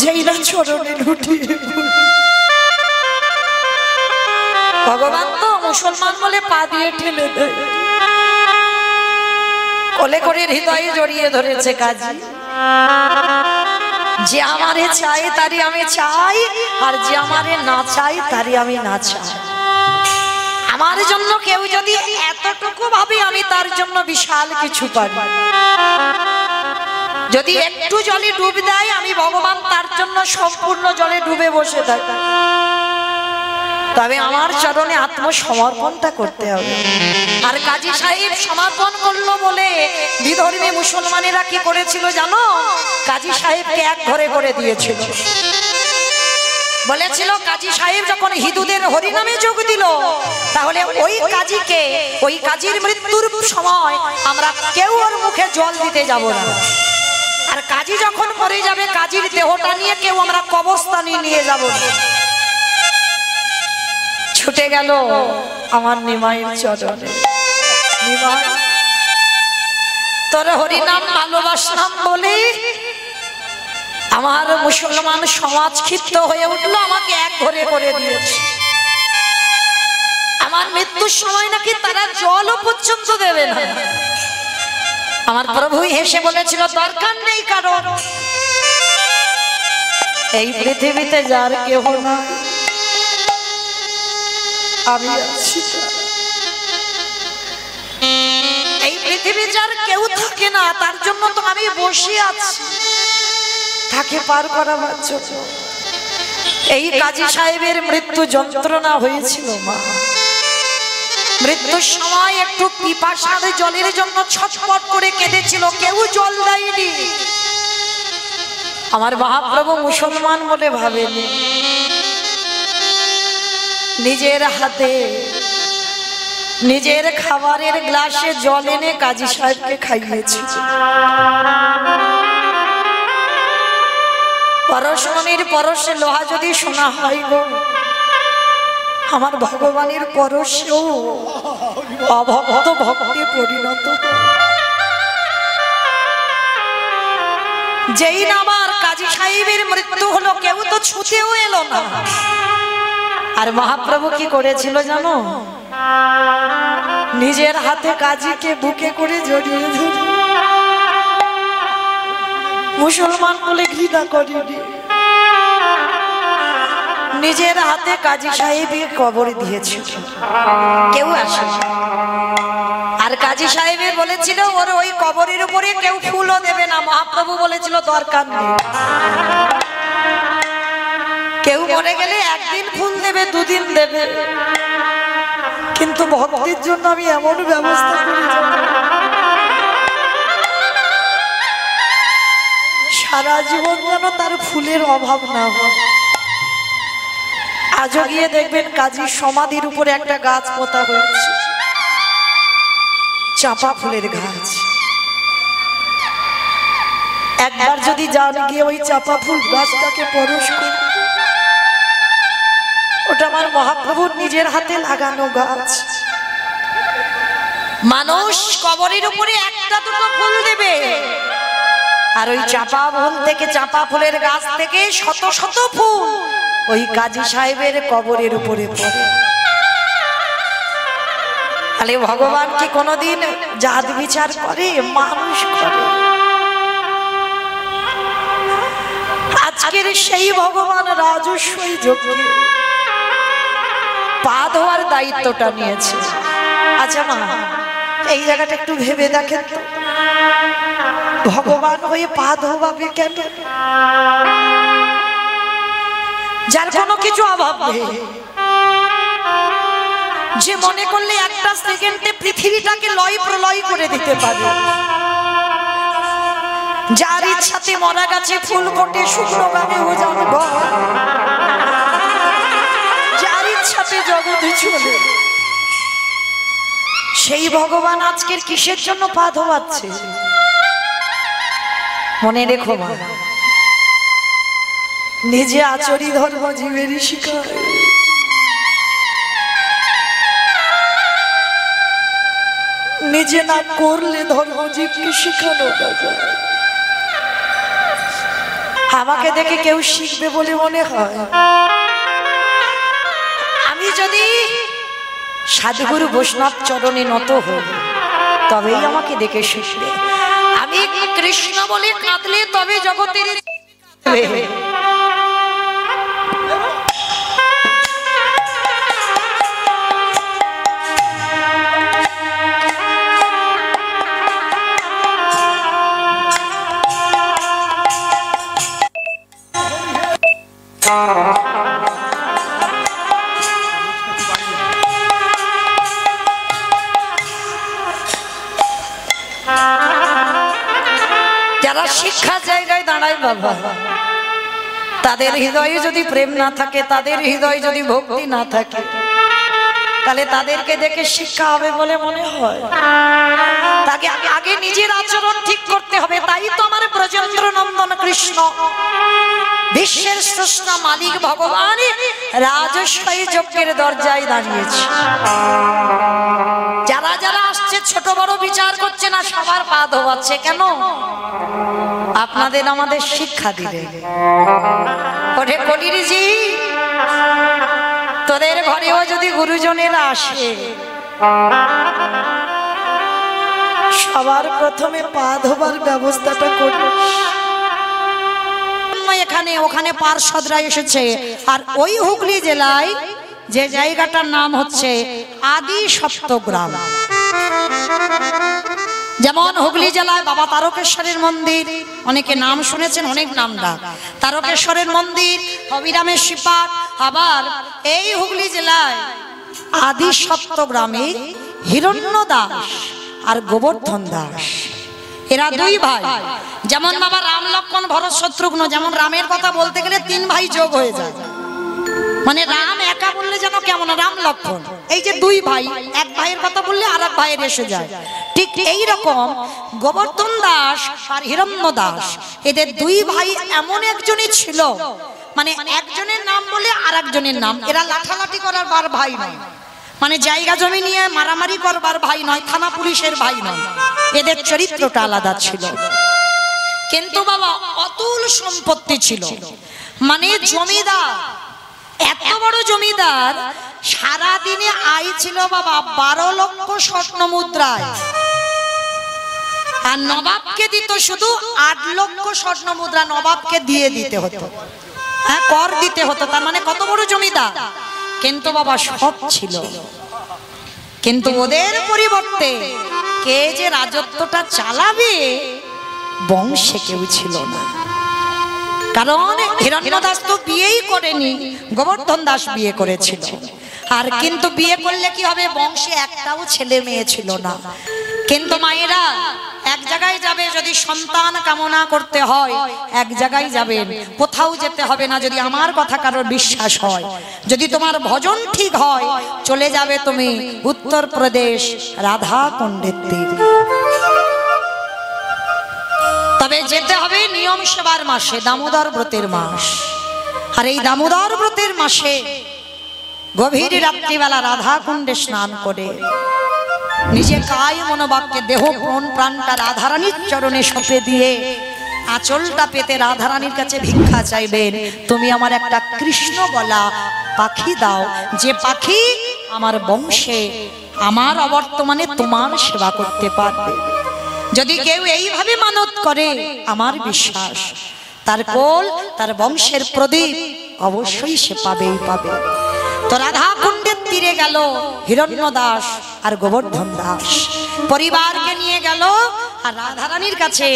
যেই না চরণে লুটিয়ে ভগবান তো মুসলমান বলে পা দিয়ে ঠেলে দেয়, কোলে করে হৃদয়ে জড়িয়ে ধরেছে কাজী। যে আমারে চাই তারই আমি চাই, আর যে আমারে না চাই তারই আমি না চাই। আমার জন্য কেউ যদি এতটুকু ভাবে, আমি তার জন্য বিশাল কিছু পারি। যদি একটু জলে ডুব দেয়, আমি ভগবান তার জন্য সম্পূর্ণ জলে ডুবে বসে থাকি। তবে আমার চরণে আত্মসমর্পণটা করতে হবে। আর কাজী সাহেব সমর্পণ করলো বলে বিধর্মী মুসলমানেরা কি করেছিল জানো? কাজী সাহেবকে এক ঘরে করে দিয়েছিল। বলেছিল কাজী সাহেব যখন হিন্দুদের হরিনামে যোগ দিল, তাহলে ওই কাজীকে, ওই কাজীর মৃত্যুর সময় আমরা কেউ ওর মুখে জল দিতে যাব না। আর কাজী যখন মরে যাবে, কাজীর দেহটা নিয়ে কেউ আমরা কবরস্থানে নিয়ে যাব না। ছুটে গেল আমার নিমাইয়ের চরণে, নিমাই, তোর হরিনাম ভালোবাসলাম বলে আমার মুসলমান সমাজ ক্ষিপ্ত হয়ে উঠলো, আমাকে এক ঘরে করে দিয়েছে। আমার মৃত্যুর সময় নাকি তারা জলও পর্যন্ত দেবে না। আমার প্রভু হেসে বলেছিল, দরকার নেই কারণ, এই পৃথিবীতে যার কেহ না, আমি আছি। এই পৃথিবী যার কেউ থাকে না, তার জন্য তো আমি বসে আছি, তাকে পার করাবার জন্য। এই কাজী সাহেবের মৃত্যু যন্ত্রণা হয়েছিল মা। মৃত্যুর সময় একটু পিপাসার জলের জন্য ছটফট করে কেঁদেছিল, কেউ জল দেয়নি। আমার মহাপ্রভু মুসলমান বলে ভাবেনি, নিজের হাতে নিজের খাবারের গ্লাসে জল এনে কাজী সাহেবকে খাইয়েছে। পরশমণির পরশে লোহা যদি শোনা হয় গো, আমার ভগবানের পরশেও অভক্ত ভক্তে পরিণত। যেই না আমার কাজী সাহেবের মৃত্যু হলো, কেউ তো ছুতেও এলো না। আর মহাপ্রভু কি করেছিল জানো? নিজের হাতে কাজীকে বুকে করে জড়িয়ে ধরে, মুসলমান বলে ঘৃণা করেনি, নিজের হাতে কাজী সাহেবের কবর দিয়েছিল, কেউ আসে। আর কাজী সাহেবের বলেছিল ওর ওই কবরের উপরে কেউ ফুলও দেবে না। মহাপ্রভু বলেছিল দরকার নেই, কেউ মরে গেলে একদিন ফুল দেবে, দুদিন দেবে, কিন্তু ভক্তের জন্য আমি এমন ব্যবস্থা করি সারা জীবন যেন তার ফুলের অভাব না হয়। আজও গিয়ে দেখবেন কাজীর সমাধির উপরে একটা গাছ পোতা হয়েছে, চাপা ফুলের গাছ। একবার যদি যান গিয়ে ওই চাপা ফুল গাছটাকে পরশ করে, ওটা আমার মহাপ্রভুর নিজের হাতে লাগানো গাছ। মানুষ কবরের উপরে একটা দুটো ফুল দেবে, আর ওই চাপা ফুল থেকে, চাপা ফুলের গাছ থেকে শত শত ফুল ওই কাজী সাহেবের কবরের উপরে পড়ে। তাহলে ভগবান কি কোনোদিন জাত বিচার করে? মানুষ করে। আজকের সেই ভগবান রাজস্বই যজ্ঞে পা ধোয়ার দায়িত্বটা নিয়েছে। আচ্ছা মা, এই জায়গাটা একটু ভেবে দেখেন তো, ভগবান হয়ে পা ধোয়াবে কেন? যার কোনো কিছু অভাব নেই, যে মনে করলে একটা সেকেন্ডে পৃথিবীটাকে লয় প্রলয় করে দিতে পারে, যার ইচ্ছাতে মরা গাছে ফুল ফোটে, শুকনো গানে ওজন ঘর, যার ইচ্ছাতে জগতে চলে, সেই ভগবান আজকের কিসের জন্য পা ধোয়াচ্ছে? মনে রেখো মা, নিজে আচরি ধর্ম জীবেরই শিকার। নিজে না করলে ধর্ম জীবকে শিখানো যায়। আমাকে দেখে কেউ শিখবে বলে মনে হয়? আমি যদি সাধুগুরু বৈষ্ণব চরণে নত হই, তবেই আমাকে দেখে শিখবে। আমি কৃষ্ণ বলে কাঁদলে তবে জগতের যারা শিক্ষা জায়গায় দাঁড়ায় বাবা, তাদের হৃদয়ে যদি প্রেম না থাকে, তাদের হৃদয়ে যদি ভক্তি না থাকে, তাহলে তাদেরকে দেখে শিক্ষা হবে বলে মনে হয়? তাকে আগে নিজের আচরণ ঠিক করতে হবে। তাই তো আমার ব্রজেন্দ্র নন্দন কৃষ্ণ, বিশ্বের স্রষ্টা মালিক ভগবান রাজস্বই যজ্ঞের দরজায় দাঁড়িয়েছে। যারা যারা আসছে ছোট বড় বিচার করছে না, সবার পা ধোয়াচ্ছে। কেন? আপনাদের আমাদের শিক্ষা দিলে। ওরে কলিরিজি, তোদের ঘরেও যদি গুরুজনেরা আসে, সবার প্রথমে পা ধোবার ব্যবস্থাটা করিস। এখানে ওখানে পার্ষদরা এসেছে, আর ওই হুগলি জেলায় যে জায়গাটার নাম হচ্ছে আদি সপ্তগ্রাম। যেমন হুগলি জেলায় বাবা তারকেশ্বরের মন্দির, অনেকে নাম শুনেছেন, অনেক নাম ডাক, তারকেশ্বরের মন্দির, হবিরামের শিপাট। আবার এই হুগলি জেলায় আদি সপ্তগ্রামে হিরণ্য দাস আর গোবর্ধন দাস, এরা দুই ভাই। যেমন বাবা রাম লক্ষ্মণ ভরত শত্রুঘ্ন, যেমন রামের কথা বলতে গেলে তিন ভাই যোগ হয়ে যায়, মানে রাম একা বললে যেন কেমন, রাম লক্ষ্মণ। এই যে দুই ভাই, এক ভাইয়ের কথা বললে আর এক ভাইয়ের এসে যায়। ঠিক এই রকম গোবর্ধন দাস আর হিরণ্য দাস, এদের দুই ভাই এমন একজনই ছিল, মানে একজনের নাম বলে আর একজনের নাম। এরা লাঠালাঠি করার বার ভাই নয়, মানে জায়গা জমি নিয়ে মারামারি করবার ভাই নয়, থানা পুলিশের ভাই নয়। এদের চরিত্রটা আলাদা ছিল। কিন্তু বাবা অতুল সম্পত্তি ছিল, মানে জমিদার, এত বড় জমিদার, সারা দিনে আয় ছিল বাবা 12 লক্ষ স্বর্ণ মুদ্রায়, আর নবাবকে দিত শুধু 8 লক্ষ স্বর্ণ মুদ্রা। নবাবকে দিয়ে দিতে হতো, হ্যাঁ, কর দিতে হতো। তার মানে কত বড় জমিদার। কিন্তু বাবা সব ছিল, কিন্তু ওদের পরিবর্তে কে যে রাজত্বটা চালাবে বংশে কেউ ছিল না। কারণ হিরণ্য দাস তো বিয়েই করেনি, গোবর্ধন দাস বিয়ে করেছিল। আর কিন্তু বিয়ে করলে কি হবে, বংশে একটাও ছেলে মেয়ে ছিল না। কিন্তু মায়েরা এক জায়গায় যাবে যদি সন্তান কামনা করতে হয়, এক জায়গায় যাবেন, কোথাও যেতে হবে না যদি আমার কথা কারোর বিশ্বাস হয়। যদি তোমার ভজন ঠিক হয়, চলে যাবে তুমি উত্তরপ্রদেশ রাধা কুণ্ডের তীরে। তবে যেতে হবে নিয়ম সেবার মাসে, দামোদর ব্রতের মাস। আর এই দামোদর ব্রতের মাসে গভীর রাত্রিবেলা রাধা কুণ্ডে স্নান করে নিজের কায় মনোবাক্যে দেহ প্রাণটা রাধারানীর চরণে সঁপে দিয়ে আঁচলটা পেতে রাধারানীর কাছে ভিক্ষা চাইবেন, তুমি আমার একটা কৃষ্ণ বলা পাখি দাও, যে পাখি আমার বংশে আমার অবর্তমানে তোমার সেবা করতে পারবে। যদি কেউ এইভাবে মানত করে, আমার বিশ্বাস তার কোল, তার বংশের প্রদীপ অবশ্যই সে পাবেই পাবে। তো রাধা কুণ্ডের তীরে গেল হিরণ্য দাস আর গোবর্ধন দাস, পরিবারকে নিয়ে গেল আর রাধারানীর কাছে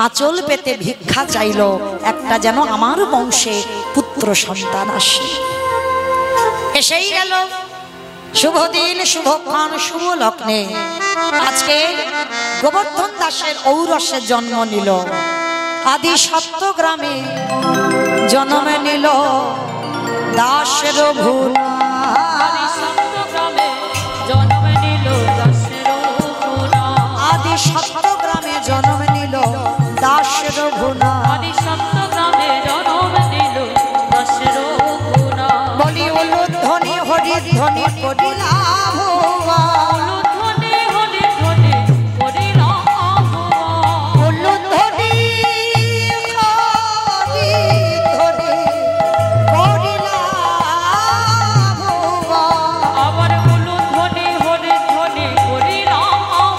আঁচল পেতে ভিক্ষা চাইলো, একটা যেন আমার বংশে পুত্র সন্তান আসে। এসেই গেল শুভ দিন, শুভক্ষণ, শুভ লগ্নে আজকে গোবর্ধন দাসের ঔরসে জন্ম নিল। আদি সত্যগ্রামে জন্ম নিল দাসের ভুল। আদি সত্যগ্রামে জন্ম নিল দাসের ভুল। আদি সত্যগ্রামে জন্ম নিল দাসের ভুল। আদি সত্যগ্রামে জন্ম নিল দাসের ভুল। বলি উলুধ্বনি হরিধ্বনি করিলা ভুবন। উলুধ্বনি হরিধ্বনি করিলা ভুবন। উলুধ্বনি হরিধ্বনি করিলা ভুবন। আবার উলুধ্বনি হরিধ্বনি করিলা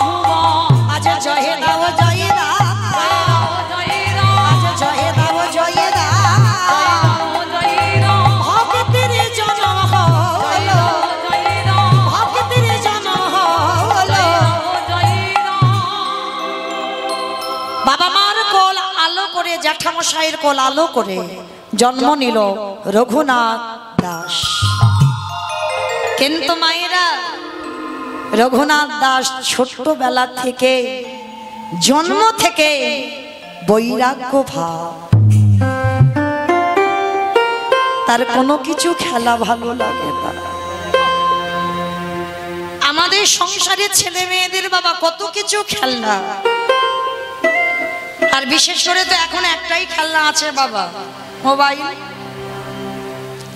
ভুবন। আজ জয় দাও জয় দাও, জয় রাম আজ জয় দাও জয় দাও, জয় রাম ভক্তের জন্ম হলো, জয় রাম ভক্তের জন্ম হলো। জয় রাম। বাবা মার কোল আলো করে, জ্যাঠামশাইয়ের কোল আলো করে জন্ম নিল রঘুনাথ দাস। কিন্তু মায়েরা, রঘুনাথ দাস ছোট্টবেলা থেকে, জন্ম থেকে বৈরাগ্য ভাব, তার কোনো কিছু খেলা ভালো লাগে না। আমাদের সংসারে ছেলে মেয়েদের বাবা কত কিছু খেলনা, আর বিশেষ করে তো এখন একটাই খেলনা আছে বাবা, মোবাইল।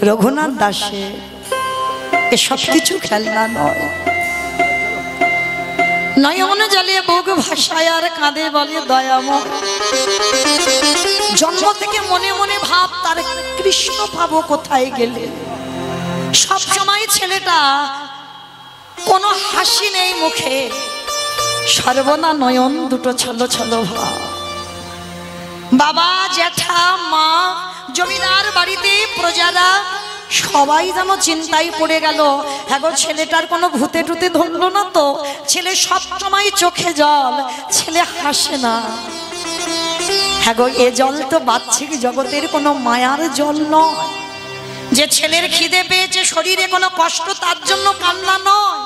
রঘুনাথ দাসে এসব কিছু খেলনা নয়। নয়ন জলে বুক ভাষায় আর কাঁদে বলে দয়াময়। জন্ম থেকে মনে মনে ভাব তার কৃষ্ণ পাবো কোথায় গেলে। সব সময় ছেলেটা কোনো হাসি নেই মুখে, সর্বদা নয়ন দুটো ছলো ছলো ভাব। বাবা, জ্যাঠা, মা, জমিদার বাড়িতে প্রজারা সবাই যেন চিন্তায় পড়ে গেল। হ্যাঁ গো, ছেলেটার কোনো ভূতে টুতে ধরলো না তো? ছেলে সব সময় চোখে জল, ছেলে হাসে না। হ্যাঁ গো, এ জল তো বাহ্যিক জগতের কোনো মায়ার জল নয়। যে ছেলের খিদে পেয়েছে, শরীরে কোনো কষ্ট, তার জন্য কান্না নয়।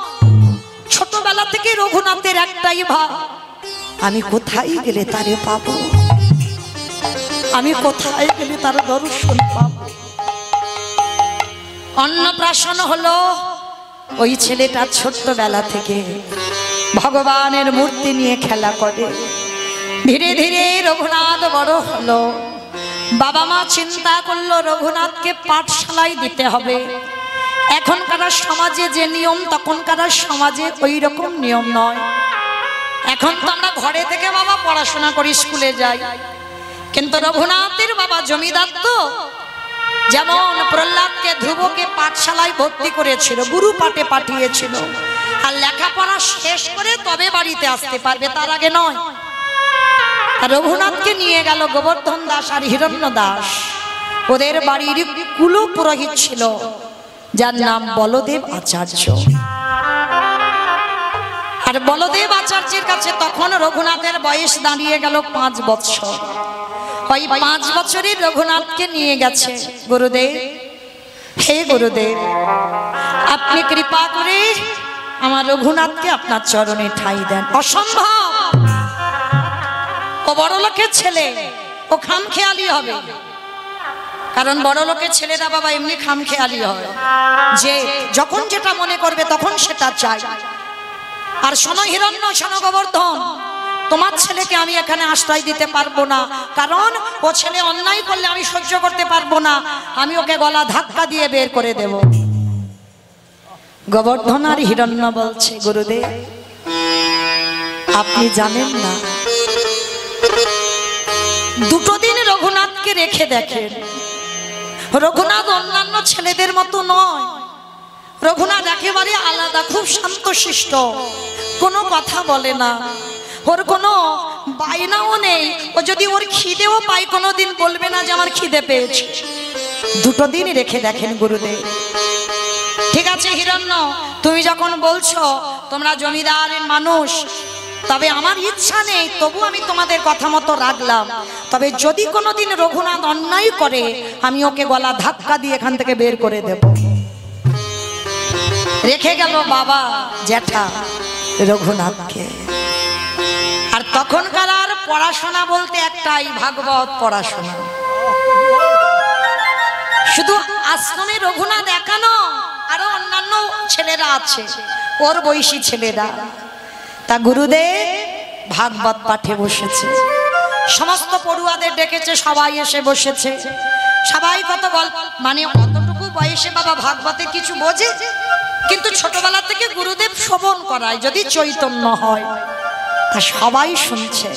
ছোটবেলা থেকে রঘুনাথের একটাই ভাব, আমি কোথায় গেলে তারে পাবো, আমি কোথায় গেলে তার দর্শন পাবো। অন্নপ্রাশন হলো, ওই ছেলেটা ছোট্টবেলা থেকে ভগবানের মূর্তি নিয়ে খেলা করে। ধীরে ধীরে রঘুনাথ বড় হলো। বাবা মা চিন্তা করলো রঘুনাথকে পাঠশালায় দিতে হবে। এখনকার সমাজে যে নিয়ম, তখনকার সমাজে ওই রকম নিয়ম নয়। এখন তো আমরা ঘরে থেকে বাবা পড়াশোনা করি, স্কুলে যাই। কিন্তু রঘুনাথের বাবা জমিদার তো, যেমন প্রহ্লাদকে, ধ্রুবকে পাঠশালায় ভর্তি করেছিল, গুরু পাঠে পাঠিয়েছিল। আর লেখাপড়া শেষ করে তবে বাড়িতে আসতে পারবে, তার আগে নয়। রঘুনাথকে নিয়ে গেল গোবর্ধন দাস আর হিরণ্য দাস। ওদের বাড়ির কুল পুরোহিত ছিল, যার নাম বলদেব আচার্য। আর বলদেব আচার্যের কাছে তখন রঘুনাথের বয়স দাঁড়িয়ে গেল 5 বছর। ওই 5 বছরের রঘুনাথকে নিয়ে গেছে। গুরুদেব, হে গুরুদেব, আপনি কৃপা করে আমার রঘুনাথকে আপনার চরণে ঠাঁই দেন। অসম্ভব, ও বড় লোকের ছেলে, ও খামখেয়ালি হবে। কারণ বড় লোকের ছেলেরা বাবা এমনি খামখেয়ালি হয়, যে যখন যেটা মনে করবে তখন সেটা চাই। আর শোনো হিরণ্য, শোনো গোবর্ধন, তোমার ছেলেকে আমি এখানে আশ্রয় দিতে পারবো না, কারণ ও ছেলে অন্যায় করলে আমি সহ্য করতে পারবো না, আমি ওকে গলা ধাক্কা দিয়ে বের করে দেব। গোবর্ধন আর হিরণ্য বলছে, গুরুদেব আপনি জানেন না, দুটো দিন রঘুনাথকে রেখে দেখেন। রঘুনাথ অন্যান্য ছেলেদের মতো নয়, রঘুনাথ একেবারে আলাদা, খুব শান্তশিষ্ট, কোনো কথা বলে না, ওর কোনো বায়নাও নেই। ও যদি ওর খিদেও পায় কোনোদিন বলবে না যে আমার খিদে পেয়েছে। দুটো দিন রেখে দেখেন গুরুদেব। ঠিক আছে হিরণ্য, তুমি যখন বলছো তোমরা জমিদারের মানুষ, তবে আমার ইচ্ছা নেই, তবু আমি তোমাদের কথা মতো রাখলাম। তবে যদি কোনোদিন রঘুনাথ অন্যায় করে, আমি ওকে গলা ধাক্কা দিয়ে এখান থেকে বের করে দেব। রেখে গেল বাবা জ্যাঠা রঘুনাথকে। আর তখনকার আর পড়াশোনা বলতে একটাই, ভাগবত পড়াশোনা। শুধু আশ্রমে রঘুনাথ একানো, আরো অন্যান্য ছেলেরা আছে, ওর বয়সী ছেলেরা। তা গুরুদেব ভাগবত পাঠে বসেছে, সমস্ত পড়ুয়াদের ডেকেছে, সবাই এসে বসেছে। সবাই কত গল্প, মানে অতটুকু বয়সে বাবা ভাগবতে কিছু বোঝে, কিন্তু ছোটবেলা থেকে গুরুদেব শ্রবণ করায়, যদি চৈতন্য হয়। তা সবাই শুনছে,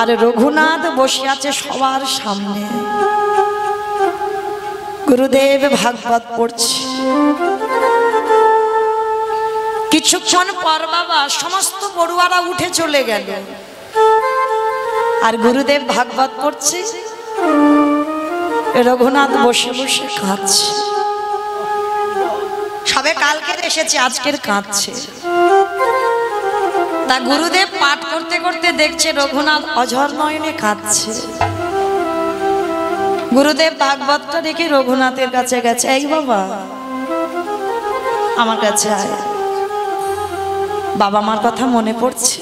আর রঘুনাথ বসে আছে সবার সামনে। গুরুদেব ভাগবত পড়ছে। কিছুক্ষণ পর বাবা সমস্ত পড়ুয়ারা উঠে চলে গেল, আর গুরুদেব ভাগবত পড়ছে। রঘুনাথ বসে বসে কাঁদছে। সবে কালকে এসেছে, আজকের কাঁদছে। তা গুরুদেব পাঠ করতে করতে দেখছে রঘুনাথ অঝর নয়নে কাঁদছে। গুরুদেব ভাগবতটা রেখে রঘুনাথের কাছে গেছে, এই বাবা আমার কাছে আয়, বাবা মার কথা মনে পড়ছে,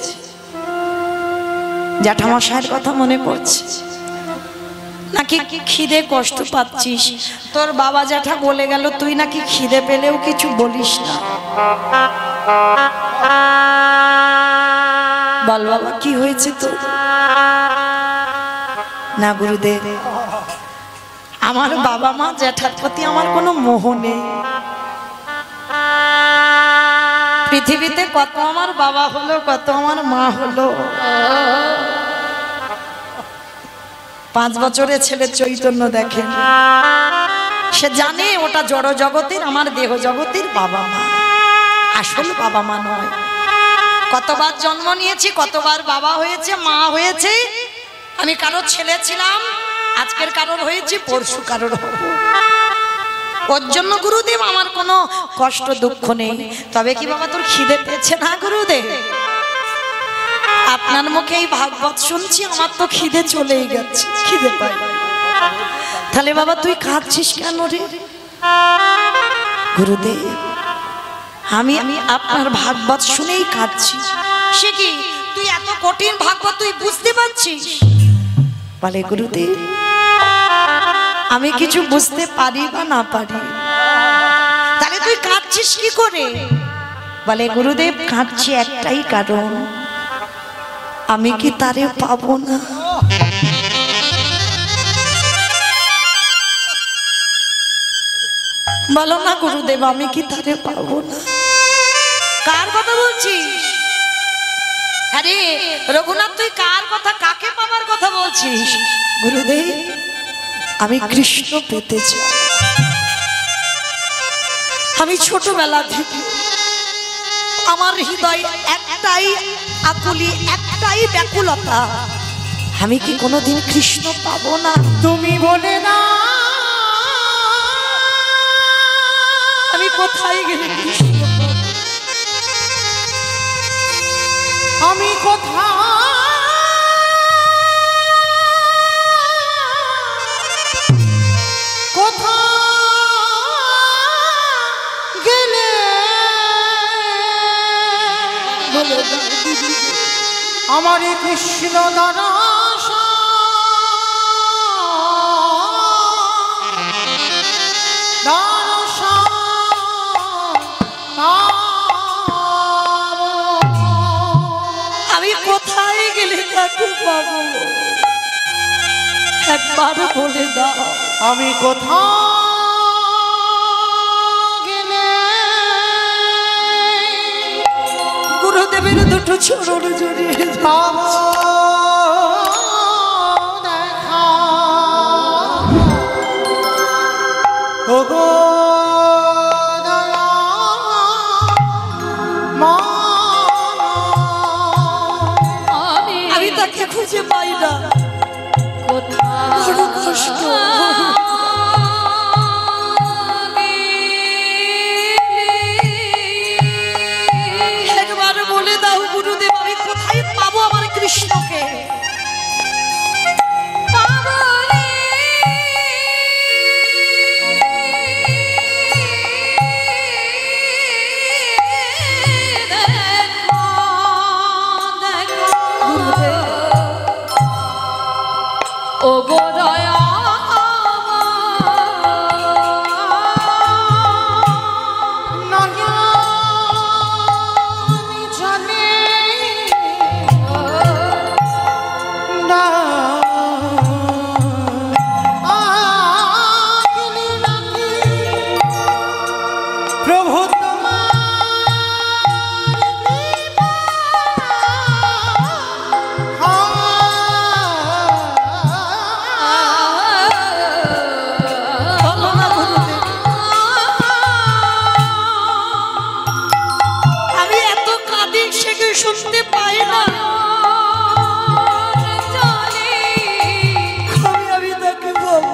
জ্যাঠামশাইয়ের কথা মনে পড়ছে নাকি খিদে কষ্ট পাচ্ছিস? তোর বাবা জ্যাঠা বলে গেল তুই নাকি খিদে পেলেও কিছু বলিস না। বল বাবা কি হয়েছে তোর? না গুরুদেব, আমার বাবা মা জ্যাঠার প্রতি আমার কোনো মোহ নেই। পৃথিবীতে কত আমার বাবা হলো, কত আমার মা হলো। 5 বছরের ছেলে চৈতন্য দেখেন, সে জানে ওটা জড় জগতের, আমার দেহ জগতের বাবা মা, আসল বাবা মা নয়। কতবার জন্ম নিয়েছি, কতবার বাবা হয়েছে, মা হয়েছে। আমি কারোর ছেলে ছিলাম, আজকের কারোর হয়েছি, পরশু কারোর হব। ওর জন্য গুরুদেব আমার কোনো কষ্ট দুঃখ নেই। তবে কি বাবা তোর খিদে পেয়েছে না গুরুদেব? আপনার মুখে এই ভাগবত শুনছি, আমার তো খিদে চলেই গেছে, খিদে পাই। তাহলে বাবা তুই কাঁদছিস কেন রে? গুরুদেব আমি আপনার ভাগবত শুনেই কাঁদছি। সে কি, তুই এত কঠিন ভাগবত তুই বুঝতে পারছিস? বলে গুরুদেব আমি কিছু বুঝতে পারি বা না পারি, তাহলে তুই কাঁদছিস কি করে? বলে গুরুদেব কাঁদছি একটাই কারণ, আমি কি তারে পাবো না। বলো না গুরুদেব আমি কি তারে পাবো না? কার কথা বলছিস? আরে রঘুনাথ তুই কার কথা, কাকে পাবার কথা বলছিস? গুরুদেব আমি কৃষ্ণ পেতে চাই। আমি ছোটবেলা থেকে আমার হৃদয় একটাই আকুলি, একটাই ব্যাকুলতা, আমি কি কোনোদিন কৃষ্ণ পাবো না? তুমি বলে না আমি কোথায় গেলে কৃষ্ণ পাবো? আমি কোথায় গেলে আমার এই কৃষ্ণ দরস দরস আমি কোথায় গেলে তাকে পাবো একবার বলে দাও। আমি কোথাও গেলে গুরুদেবের দুটো চরণ জড়িয়ে পাব দেখা ওগো দয়া আমি তাকে খুঁজে পাই না, বড় কষ্ট। একবার বলে দাও গুরুদেব আমি কোথায় পাবো আমার কৃষ্ণকে। ও গো দয়া নয়নি জলে না আগলি নাকি প্রভু আমি এত কাঁদি সে কি শুনতে পাই না। আমি তাকে পাবো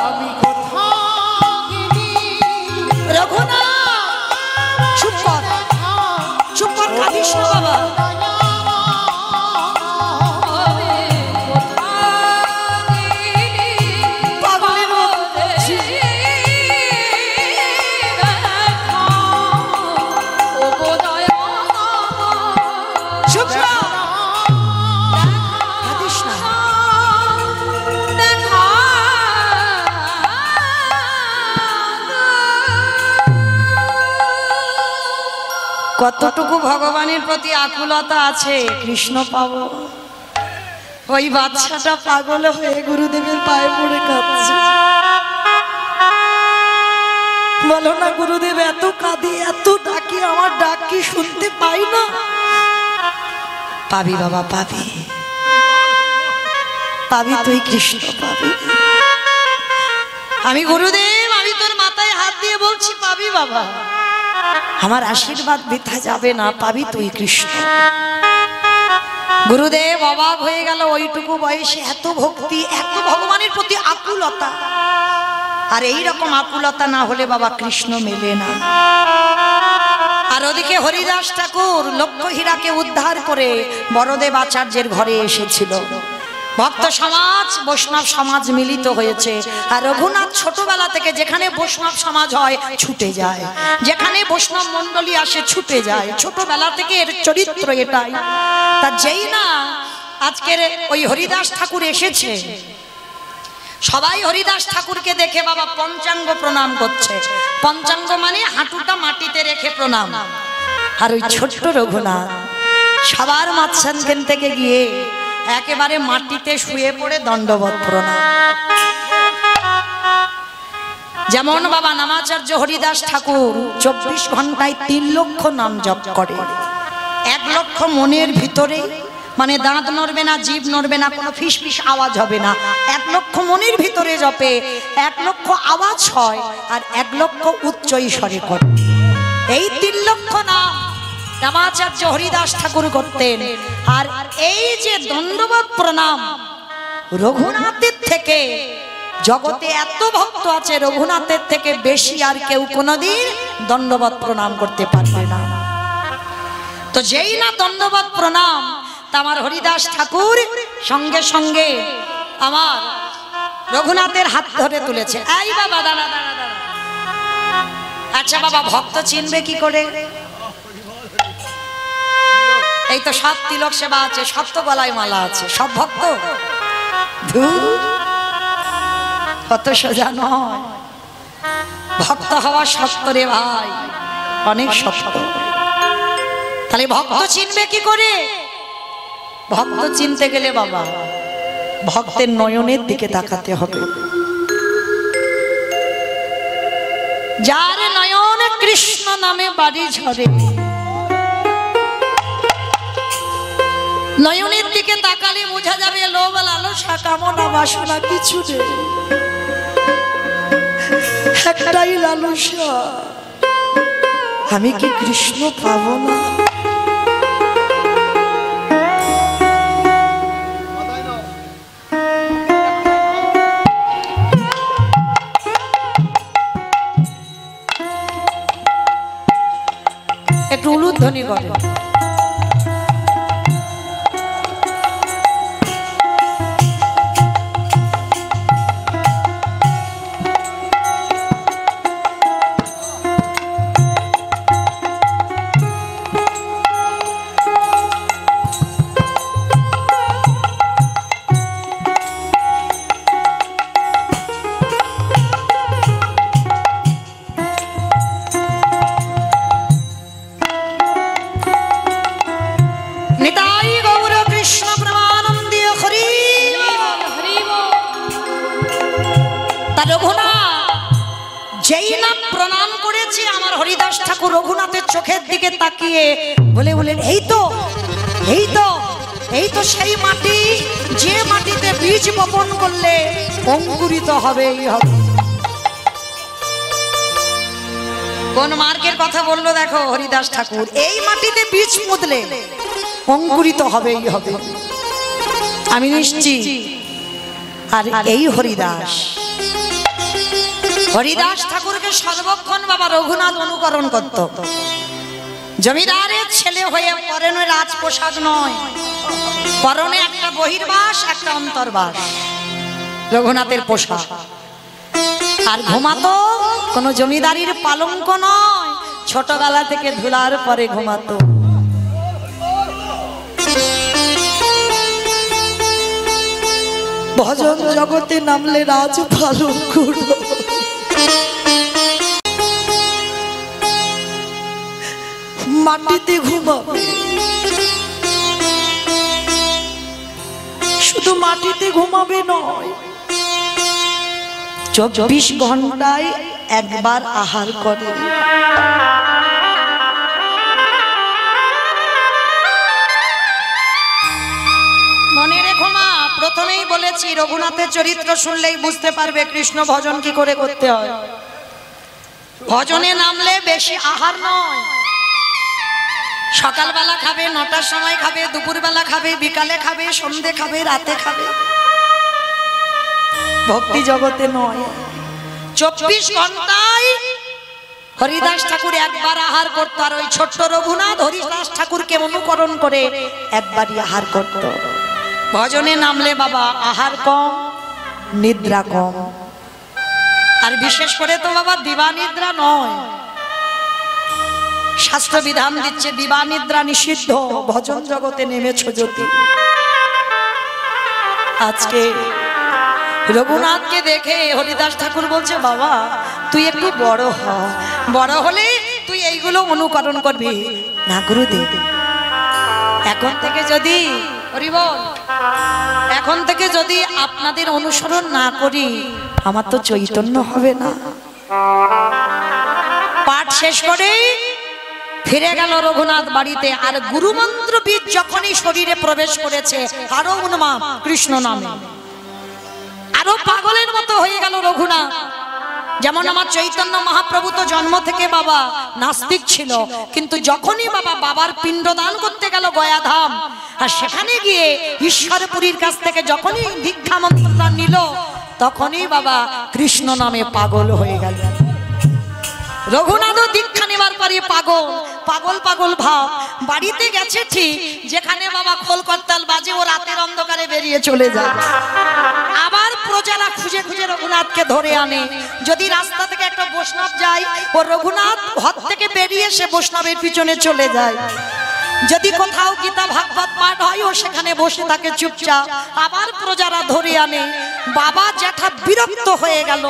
আমি কোথাও গেলি রঘুনাথ। চুপ কর, চুপ কর, কাঁদিস না বাবা। পাগলের মতো কাঁদছিস। চুপ কর, কাঁদিস না। কতটুকু ভগবানের প্রতি আকুলতা আছে কৃষ্ণ পাবো। ওই বাচ্চাটা পাগল হয়ে গুরুদেবের পায়ে পড়ে কাঁদছে। বলো না গুরুদেব এত কাঁদি এত ডাকি আমার ডাক কি শুনতে পাই না। পাবি বাবা পাবি, পাবি তুই কৃষ্ণ পাবি। আমি গুরুদেব আমি তোর মাথায় হাত দিয়ে বলছি পাবি বাবা, আমার আশীর্বাদ বৃথা যাবে না, পাবি তুই কৃষ্ণ। গুরুদেব অবাক হয়ে গেল, ওইটুকু বয়সে এত ভক্তি এত ভগবানের প্রতি আকুলতা। আর এই রকম আকুলতা না হলে বাবা কৃষ্ণ মেলে না। আর ওদিকে হরিদাস ঠাকুর লক্ষ্য হীরাকে উদ্ধার করে বড়দেব আচার্যের ঘরে এসেছিল। ভক্ত সমাজ বৈষ্ণব সমাজ মিলিত হয়েছে। আর রঘুনাথ ছোটবেলা থেকে যেখানে বৈষ্ণব সমাজ হয় ছুটে যায়, যেখানে বৈষ্ণব মণ্ডলী আসে ছুটে যায়, ছোটবেলা থেকে এর চরিত্র এটাই। তা যেই না আজকের ওই হরিদাস ঠাকুর এসেছে, সবাই হরিদাস ঠাকুরকে দেখে বাবা পঞ্চাঙ্গ প্রণাম করছে। পঞ্চাঙ্গ মানে হাঁটুটা মাটিতে রেখে প্রণাম। আর ওই ছোট্ট রঘুনাথ সবার মাঝখান থেকে গিয়ে একেবারে মাটিতে শুয়ে পড়ে দণ্ডবত প্রণাম। যেমন বাবা নামাচার্য হরিদাস ঠাকুর 24 ঘন্টায় 3 লক্ষ নাম জপ করে। 1 লক্ষ মনের ভিতরে, মানে দাঁত নড়বে না, জিভ নড়বে না, কোনো ফিসফিস আওয়াজ হবে না। 1 লক্ষ মনের ভিতরে জপে 1 লক্ষ আওয়াজ হয়, আর 1 লক্ষ উচ্চ স্বরে করে। এই 3 লক্ষ নাম নামাচার্য হরিদাস ঠাকুর করতেন। আর এই যে দণ্ডবত প্রণাম রঘুনাথের থেকে জগতে এত ভক্ত আছে, রঘুনাথের থেকে বেশি আর কেউ কোনোদিন দণ্ডবত প্রণাম করতে পারবে না। তো যেই না দণ্ডবত প্রণাম, তা আমার হরিদাস ঠাকুর সঙ্গে সঙ্গে আমার রঘুনাথের হাত ধরে তুলেছে। এই বাবা দাঁড়া দাঁড়া দাঁড়া। আচ্ছা বাবা, ভক্ত চিনবে কি করে? এই তো সব তিলক সেবা আছে, সব তো গলায় মালা আছে, সব ভক্ত? ধুর, কত সোজা নয়। ভক্ত হওয়া শক্ত রে ভাই, অনেক শক্ত। তাহলে ভক্ত চিনবে কি করে? ভক্ত চিনতে গেলে বাবা ভক্তের নয়নের দিকে তাকাতে হবে। যার নয়নে কৃষ্ণ নামে বাড়ি ঝরে, নয়নের দিকে তাকালে বোঝা যাবে লোভ লালসা কামনা বাসনা কিছু নেই, একটাই লালসা, আমি কি কৃষ্ণ পাবো না? একটু উলুধ্বনি করে। প্রণাম করেছি আমার হরিদাস ঠাকুর রঘুনাথের চোখের দিকে তাকিয়ে বলে বলেন, এই তো এই তো এই তো সেই মাটি, যে মাটিতে বীজ বপন করলে অঙ্কুরিত হবেই হবে। কোন মার্গের কথা বললো দেখো হরিদাস ঠাকুর, এই মাটিতে বীজ পুঁতলে অঙ্কুরিত হবেই হবে। আমি নিশ্চিত। আর এই হরিদাস হরিদাস ঠাকুরকে সর্বক্ষণ বাবা রঘুনাথ অনুকরণ করত। জমিদারের ছেলে হয়ে পরনে রাজ পোশাক নয়, পরনে একটা বহির্বাস একটা অন্তর্বাস, রঘুনাথের পোশাক। আর ঘুমাতো কোন জমিদারির পালঙ্ক নয়, ছোটবেলা থেকে ধুলার পরে ঘুমাতো। ভজন জগতে নামলে রাজ পালঙ্ক মাটিতে ঘুমাবে, শুধু মাটিতে ঘুমাবে নয়, 24 ঘন্টায় একবার আহার করে। মনে রেখো মা, প্রথমেই বলেছি রঘুনাথের চরিত্র শুনলেই বুঝতে পারবে কৃষ্ণ ভজন কি করে করতে হয়। ভজনে নামলে বেশি আহার নয়, সকালবেলা খাবে, 9টার সময় খাবে, দুপুরবেলা খাবে, বিকালে খাবে, সন্ধে খাবে, রাতে খাবে। ভক্তি জগতে নয়, 24 ঘন্টায় হরিদাস ঠাকুর একবার আহার করত। আর ওই ছোট্ট রঘুনাথ হরিদাস ঠাকুরকে অনুকরণ করে একবারই আহার করত। ভজনে নামলে বাবা আহার কম, নিদ্রা কম। আর বিশেষ করে তো বাবা দিবা নিদ্রা নয়, শাস্ত্র বিধান দিচ্ছে দিবা নিদ্রা নিষিদ্ধ। ভজন জগতে নেমেছো যদি। আজকে রঘুনাথকে দেখে হরিদাস ঠাকুর বলছে, বাবা তুই একটু বড় হ, বড় হলে তুই এইগুলো অনুকরণ করবি না। গুরুদেব এখন থেকে যদি হরিবল, এখন থেকে যদি আপনাদের অনুসরণ না করি আমার তো চৈতন্য হবে না। পাঠ শেষ করে ফিরে গেল রঘুনাথ বাড়িতে। আর গুরুমন্ত্র বীজ যখনই শরীরে প্রবেশ করেছে আরো উন্মাদ কৃষ্ণ নামে, আরো পাগলের মতো হয়ে গেল রঘুনাথ। যেমন আমার চৈতন্য মহাপ্রভু তো জন্ম থেকে বাবা নাস্তিক ছিল, কিন্তু যখনই বাবার পিণ্ডদান করতে গেল গয়াধাম, আর সেখানে গিয়ে ঈশ্বরপুরীর কাছ থেকে যখনই দীক্ষা মন্ত্রটা নিল, তখনই বাবা কৃষ্ণ নামে পাগল হয়ে গেল। রঘুনাথও দীক্ষা নেবার পরে পাগল পাগল পাগল ভাব। বাড়িতে গেছে ঠিক, যেখানে বাবা খোল করতাল বাজে ও রাতের অন্ধকারে বেরিয়ে চলে যায়। আবার প্রজারা খুঁজে খুঁজে রঘুনাথকে ধরে আনে। যদি রাস্তা থেকে একটা বৈষ্ণব যায়, ও রঘুনাথ ঘর থেকে বেরিয়ে সে বৈষ্ণবের পিছনে চলে যায়। যদি কোথাও গীতা ভাগবত পাঠ হয়, ও সেখানে বসে থাকে চুপচাপ। আবার প্রজারা ধরে আনে। বাবা জ্যাঠা বিরক্ত হয়ে গেল।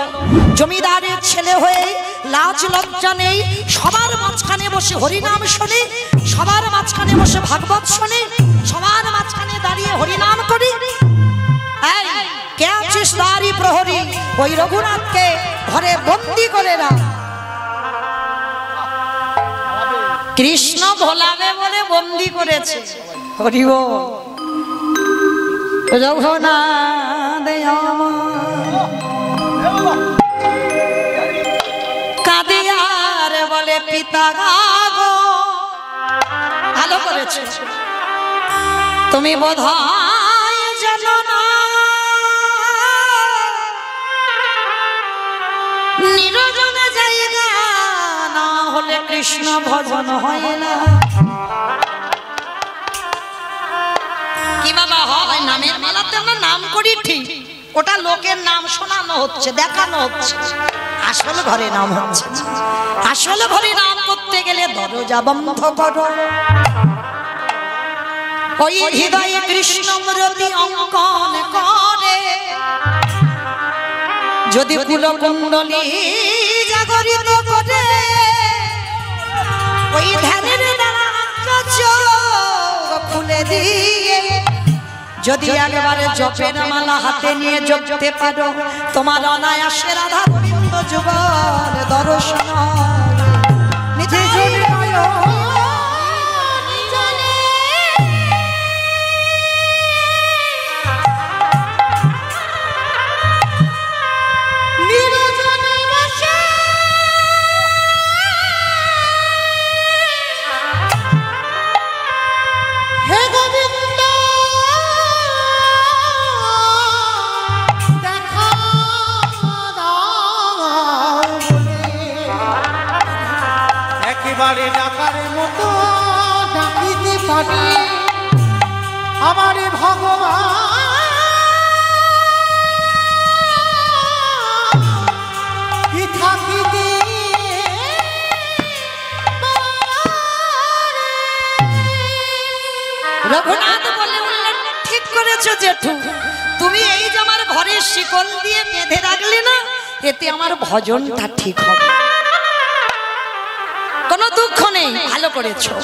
জমিদারের ছেলে হয়ে লাজ লজ্জা নেই, সবার মাঝখানে বসে হরিনাম শোনে, সবার মাঝখানে বসে ভাগবত শোনে, সবার মাঝখানে দাঁড়িয়ে হরিনাম করি। এই কে আছিস তারই প্রহরী, ওই রঘুনাথকে ঘরে বন্দি করে না। কৃষ্ণ ভোলাবে বলে বন্দি করেছে। হরি বল। রঘুনাথ কাঁদিয়ার বলে পিতা গো, ভালো করেছে তুমি বোধহয় জানো না, নিরজন জায়গা না হলে কৃষ্ণ ভজন হয় না। কি বাবা হয় নামের মালাতে আমরা নাম করি ঠিক, ওটা লোকের নাম শোনানো হচ্ছে, দেখানো হচ্ছে, আসল ঘরে নাম হচ্ছে। আসল ঘরে নাম করতে গেলে দরজা বন্ধ করো। ওই হৃদয়ে কৃষ্ণ মূর্তি অঙ্কন করে, যদি কুলকুণ্ডলী জাগরিত করে, ওই ধ্যানের দ্বারা চোখ খুলে দিয়ে যদি একবারে জপের মালা হাতে নিয়ে জপতে পারো, তোমার অনায়াসে রাধা গোবিন্দ যুগল দর্শন। একেবারে ডাকার মতো ডাকিতে পারি আমার ভগবান, কি থাকিতে রঘুনাথ বলে উঠলেন, ঠিক করেছো জেঠু, তুমি এই যে আমার ঘরের শিকল দিয়ে বেঁধে রাখলে না, এতে আমার ভজনটা ঠিক হবে, কোনো দুঃখ নেই, ভালো করেছো।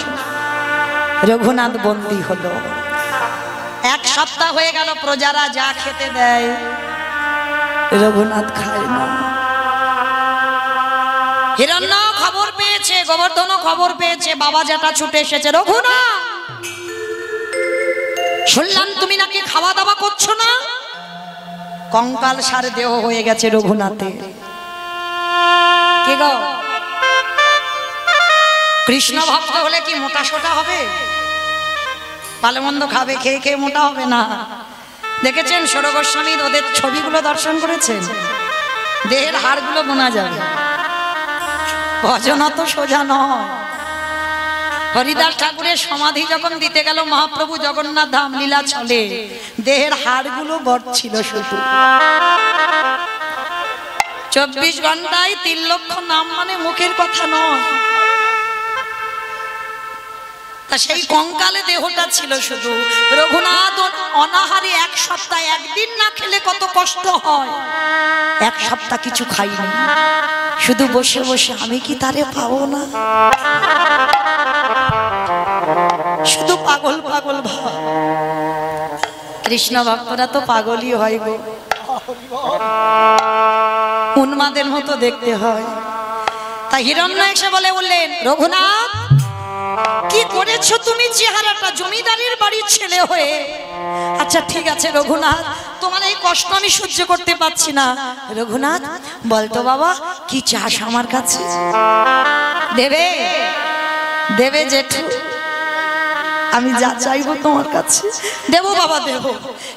রঘুনাথ বন্দী হলো। এক সপ্তাহ হয়ে গেল, প্রজারা যা খেতে দেয় রঘুনাথ খায় না। হিরণ্য খবর পেয়েছে, গোবর্ধন খবর পেয়েছে, বাবা জ্যাঠা ছুটে এসেছে। রঘুনাথ, শুনলাম তুমি নাকি খাওয়া দাওয়া করছো না। কঙ্কাল সার দেহ হয়ে গেছে রঘুনাথে। কে গো, কৃষ্ণ ভক্ত হলে কি মোটা সোটা হবে? ভালো মন্দ খাবে, খেয়ে খেয়ে মোটা হবে না। দেখেছেন ষোড় গোস্বামী ওদের ছবিগুলো দর্শন করেছেন, দেহের হাড়গুলো গোনা যাবে। ভজন অত সোজা নয়। হরিদাস ঠাকুরের সমাধি যখন দিতে গেল মহাপ্রভু জগন্নাথ ধাম লীলা চলে, দেহের হাড়গুলো বড়ছিল শুধু। 24 ঘন্টায় 3 লক্ষ নাম মানে মুখের কথা নয়। তা সেই কঙ্কালে দেহটা ছিল শুধু। রঘুনাথ অনাহারে 1 সপ্তাহ, একদিন না খেলে কত কষ্ট হয়। 1 সপ্তাহ কিছু খাইনি, শুধু বসে বসে আমি কি তারে পাবো না, শুধু পাগল পাগল ভাব। কৃষ্ণ ভক্তরা তো পাগলই হয় গো, উন্মাদের মতো দেখতে হয়। তাই হিরণ্য এসে বলে উঠলেন, রঘুনাথ কি করেছো তুমি চেহারাটা, জমিদারের বাড়ির ছেলে হয়ে। আচ্ছা ঠিক আছে রঘুনাথ, তোমার এই কষ্ট আমি সহ্য করতে পারছি না। রঘুনাথ বলতো বাবা, কি চাস আমার কাছে? দেবে দেবে জেঠু, আমি যা চাইবো তোমার কাছে দেবো বাবা, দেবো,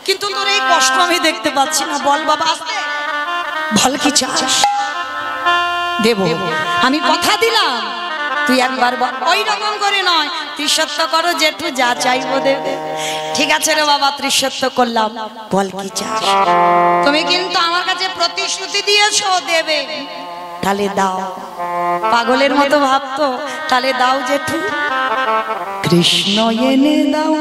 কিন্তু তোর এই কষ্ট আমি দেখতে পাচ্ছি না। বল বাবা। বল কি চাস দেব, আমি কথা দিলাম। তুই একবার ওই রকম করে নয়, ত্রিসত্য করো জেঠু, যা চাইবো দেবে। ঠিক আছে রে বাবা, ত্রিসত্য করলাম। বল কি চাস? তুমি কিন্তু আমার কাছে প্রতিশ্রুতি দিয়েছো দেবে, তাহলে দাও। পাগলের মতো ভাবতো, তাহলে দাও জেঠু। কৃষ্ণ এনে দাও,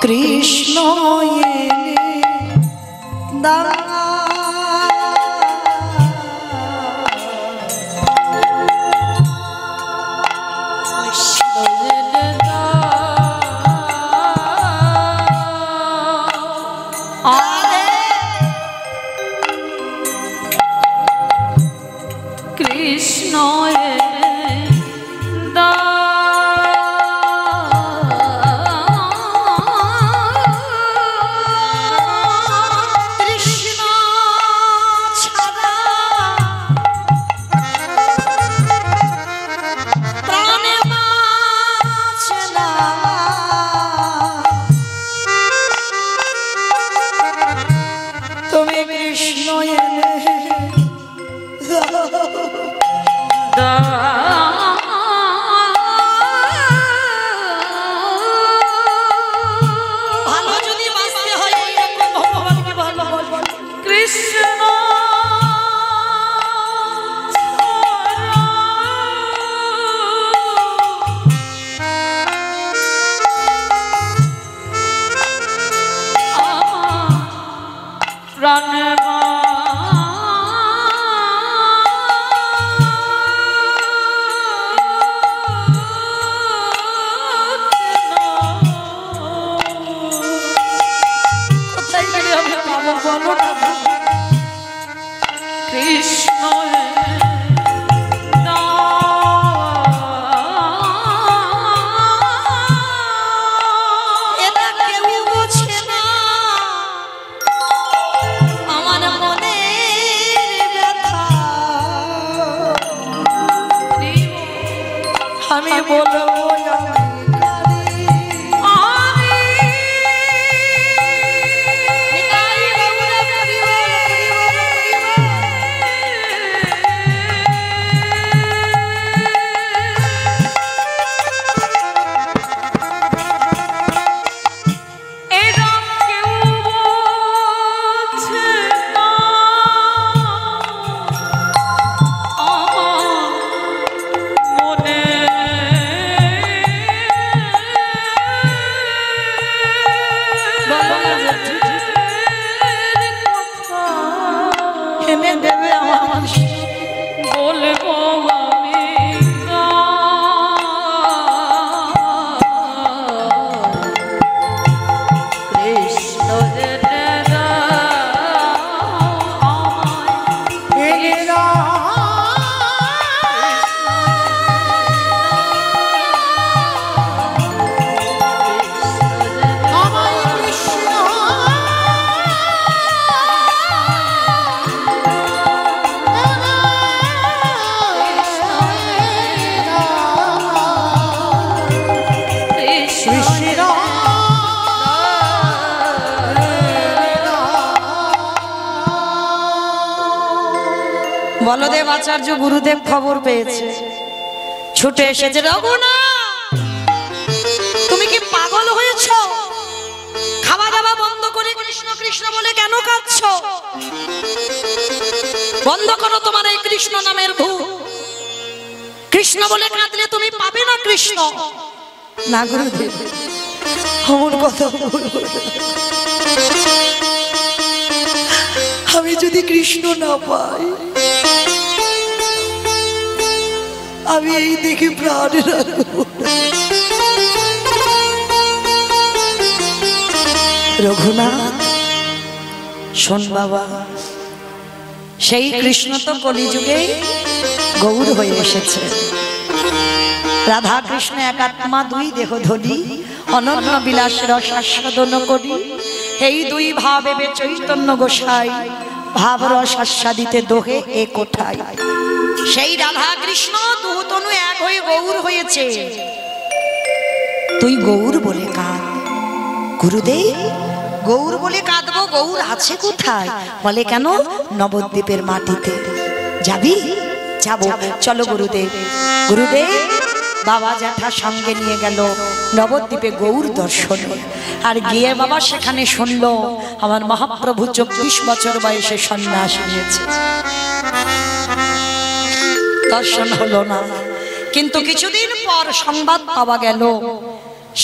কৃষ্ণ এনে দাও, কৃষ্ণ ভালো যদি বাঁচতে হয় এইরকম ভগবানকে ভালো বল। কৃষ্ণ প্রাণে কৃষ্ণ এটা কেউ বোঝে না আমার মনের ব্যথা, আমি বলবো এনে দেবে আমার বলবো আমি কৃষ্ণ জেনে এনে দাও আমায় কৃষ্ণ বলদেব আচার্য গুরুদেব খবর পেয়েছে, ছুটে এসেছে। রঘুনা, তুমি কি পাগল হয়েছ? খাওয়া দাওয়া বন্ধ করে কৃষ্ণ কৃষ্ণ বলে কেন কাঁদছ? বন্ধ করো তোমার এই কৃষ্ণ নামের ভূত। কৃষ্ণ বলে কাঁদলে তুমি পাবে না কৃষ্ণ। না গুরুদেব, আমার কথা বলবো না। আমি যদি কৃষ্ণ না পাই, আমি এই দেখে প্রাণ রাখবো। রঘুনাথ শোন বাবা, সেই কৃষ্ণ তো কলিযুগে গৌর হয়ে এসেছে। রাধা কৃষ্ণ একাত্মা, দুই দেহ ধরি, অনন্য বিলাস রস আস্বাদন করি। এই দুই ভাবে চৈতন্য গোসাই, ভাব রস আস্বাদিতে দোহে এ কোঠায়। সেই রাধা কৃষ্ণ দুতনু এক হয়ে গৌর হয়েছে। তুই গৌর বলে কাঁদ, গুরুদেব গৌর বলে কাঁদবো, গৌর আছে কোথায়? বলে কেন? নবদ্বীপের মাটিতে। যাবি? যাবো, চলো গুরুদেব। গুরুদেব বাবা জ্যাঠার সঙ্গে নিয়ে গেল নবদ্বীপে গৌর দর্শনে। আর গিয়ে বাবা সেখানে শুনলো আমার মহাপ্রভু 24 বছর বয়সে সন্ন্যাস নিয়েছে। দর্শন হলো না, কিন্তু কিছুদিন পর সংবাদ পাওয়া গেল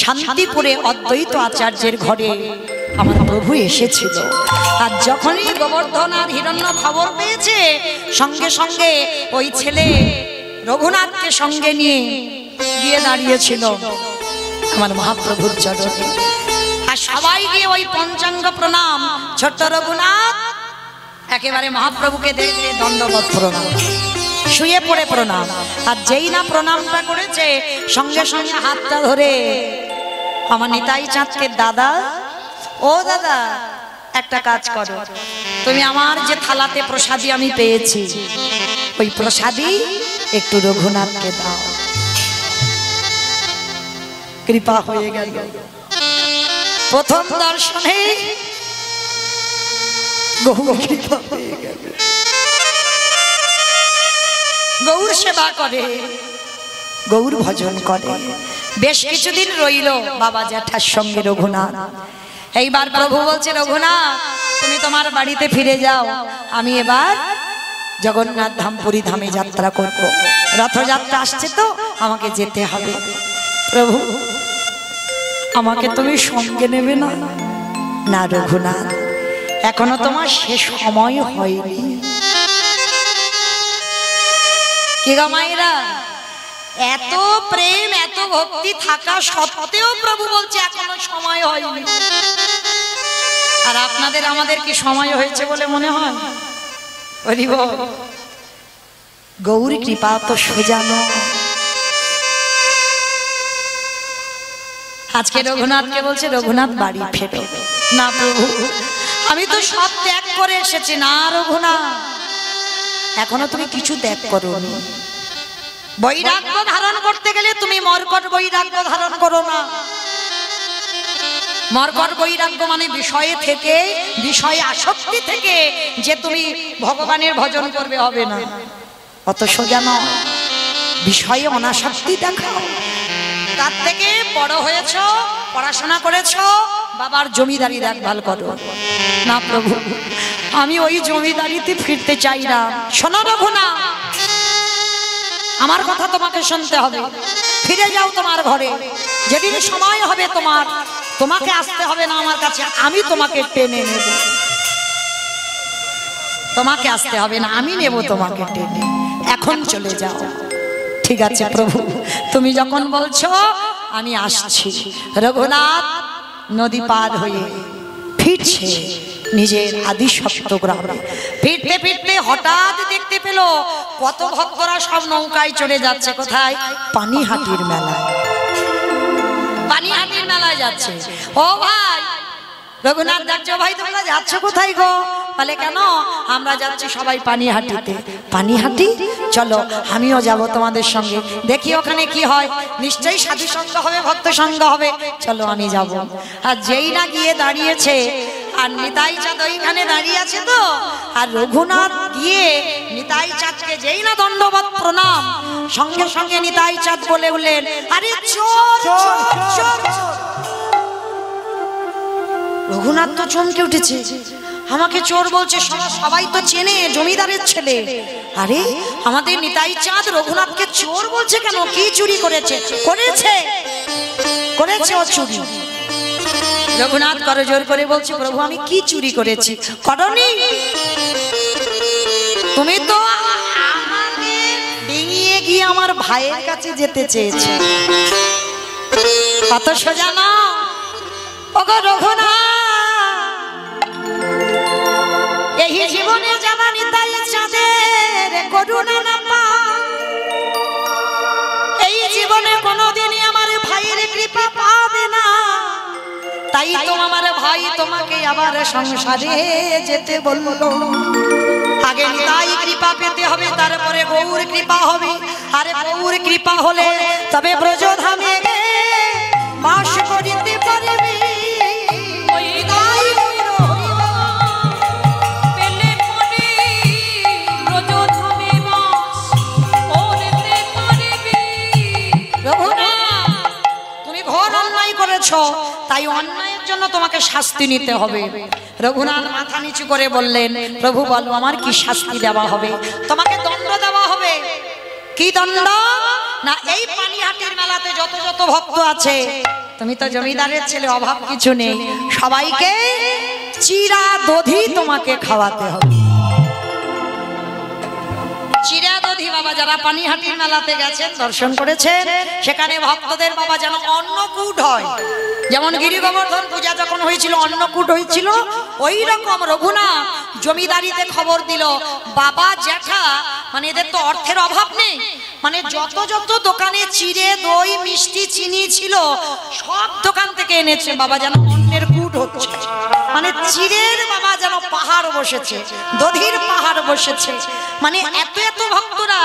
শান্তিপুরে অদ্বৈত আচার্যের ঘরে আমার প্রভু এসেছিল। আর যখনই গোবর্ধন আর হিরণ্য খবর পেয়েছে, সঙ্গে সঙ্গে ওই ছেলে রঘুনাথকে সঙ্গে নিয়ে গিয়ে দাঁড়িয়েছিল আমার মহাপ্রভুর চরণে। আর সবাই গিয়ে ওই পঞ্চাঙ্গ প্রণাম, ছোট্ট রঘুনাথ একেবারে মহাপ্রভুকে দেখলে দণ্ডবত প্রণাম, শুয়ে পড়ে প্রণাম। আর যেই না প্রণামটা করেছে, সঙ্গে সঙ্গে হাতটা ধরে আমার নিতাই চাঁদকে, দাদা ও দাদা একটা কাজ করো, তুমি আমার যে থালাতে প্রসাদী আমি পেয়েছি, ওই প্রসাদী একটু রঘুনাথকে দাও। কৃপা হয়ে গেল। প্রথম দর্শনে গৌর কৃপা হয়ে গেল। গৌর সেবা করে, গৌর ভজন করে। বেশ কিছুদিন রইল বাবা জ্যাঠার সঙ্গে রঘুনাথ। এইবার প্রভু বলছে, রঘুনাথ তুমি তোমার বাড়িতে ফিরে যাও, আমি এবার জগন্নাথ ধাম পুরী ধামে যাত্রা করব। রথযাত্রা আসছে তো আমাকে যেতে হবে। প্রভু আমাকে তুমি সঙ্গে নেবে না? না রঘুনাথ, এখনো তোমার শেষ সময় হয়নি। কি গো মায়েরা, এত প্রেম এত ভক্তি থাকা সত্ত্বেও প্রভু বলছে এখনো সময় হয়নি। আর আপনাদের আমাদের কি সময় হয়েছে বলে মনে হয়? গৌর কৃপা তো সোজা নয়। আজকে রঘুনাথকে বলছে, রঘুনাথ বাড়ি ফেরো। না প্রভু, আমি তো সব ত্যাগ করে এসেছি। না রঘুনাথ, এখনো তুমি কিছু ত্যাগ করোনি। বৈরাগ্য ধারণ করতে গেলে তুমি মর্কট বৈরাগ্য ধারণ করো না। মর্কট বৈরাগ্য মানে বিষয়ে থেকে, বিষয়ে আসক্তি থেকে যে তুমি ভগবানের ভজন করবে, হবে না। অত সোজা নয়। বিষয়ে অনাসক্তি দেখাও। তার থেকে বড় হয়েছো, পড়াশোনা করেছো, বাবার জমিদারি দেখভাল করো। না প্রভু, আমি ওই জমিদারিতে ফিরতে চাই না। শোনো রঘুনাথ, আমার কথা তোমাকে শুনতে হবে। ফিরে যাও তোমার ঘরে। যেদিন সময় হবে তোমাকে আসতে হবে না আমার কাছে, আমি তোমাকে টেনে নেব। তোমাকে আসতে হবে না, আমি নেব তোমাকে টেনে। এখন চলে যাও। ঠিক আছে প্রভু, তুমি যখন বলছো আমি আসছি। রঘুনাথ নদী পার হয়ে ফিরছে নিজের আদি সপ্তগ্রামে। ফিরতে ফিরতে হঠাৎ দেখতে পেল কত ভক্তরা সব নৌকায় চলে যাচ্ছে। কোথায়? পানিহাটির মেলায়। পানিহাটির মেলায় যাচ্ছে। ও ভাই, রঘুনাথ যাচ্ছে। ভাই তোমরা যাচ্ছ কোথায় গো? বলে কেন? আমরা যাচ্ছি সবাই পানিহাটিতে। পানিহাটি? চলো আমিও যাব তোমাদের সঙ্গে, দেখি ওখানে কি হয়। নিশ্চয়ই সাধু সঙ্গ হবে, ভক্ত সঙ্গ হবে। চলো আমি যাব। আর যেই না গিয়ে দাঁড়িয়েছে, আর নিতাই চাঁদ ওইখানে দাঁড়িয়ে আছে তো, আর রঘুনাথ গিয়ে নিতাই চাঁদকে যেই না দণ্ডবত প্রণাম, সঙ্গে সঙ্গে নিতাই চাঁদ বলে উঠলেন, আরে চোর চোর চোর। রঘুনাথ তো চমকে উঠেছে। আমাকে চোর বলছে, সবাই তো চেনে, জমিদারের ছেলে। আরে আমাদের নিতাই চাঁদ রঘুনাথকে চোর বলছে কেন? কি চুরি করেছে? করেছে ও চুরি। রঘুনাথ করজোর করে বলছে, প্রভু আমি কি চুরি করেছি? করনি? তুমি তো আমাকে ডিঙিয়ে গিয়ে আমার ভাইয়ের কাছে যেতে চেয়েছো। কত সোজা না ওগো রঘুনাথ। এই জীবনে জানা নিতাই চাঁদের করুণা না পাই, এই জীবনে কোনোদিনই আমার ভাইয়ের কৃপা পাবে না। তাই তো আমার ভাই তোমাকে আবার সংসারে যেতে বললো। আগে নিতাই কৃপা পেতে হবে, তারপরে গৌর কৃপা হবে। আরে গৌর কৃপা হলে তবে ব্রজধামে বাস করিতে পারবে। করেছো, তাই অন্যায়ের জন্য তোমাকে শাস্তি নিতে হবে। রঘুনাথ মাথা নিচু করে বললেন, প্রভু বলো আমার কি শাস্তি দেওয়া হবে? তোমাকে দণ্ড দেওয়া হবে। কি দণ্ড? না, এই পানিহাটির মেলাতে যত যত ভক্ত আছে, তুমি তো জমিদারের ছেলে, অভাব কিছু নেই, সবাইকে চিরা দধি তোমাকে খাওয়াতে হবে। চিরা দধি বাবা, যারা পানিহাটির মেলাতে গেছেন, দর্শন করেছেন, সেখানে ভক্তদের বাবা যেন অন্নকূট হয়। যেমন গিরি গোবর্ধন পূজা যখন হয়েছিল অন্নকূট হয়েছিল, ওই রকম রঘুনাথ জমিদারিতে খবর দিল, বাবা জ্যাঠা মানে এদের তো অর্থের অভাব নেই, মানে যত যত দোকানে চিড়ে দই মিষ্টি চিনি ছিল সব দোকান থেকে এনেছে বাবা, যেন অন্নের কূট হচ্ছে। মানে চিড়ের বাবা যেন পাহাড় বসেছে, দধির পাহাড় বসেছে। মানে এত এত ভক্তরা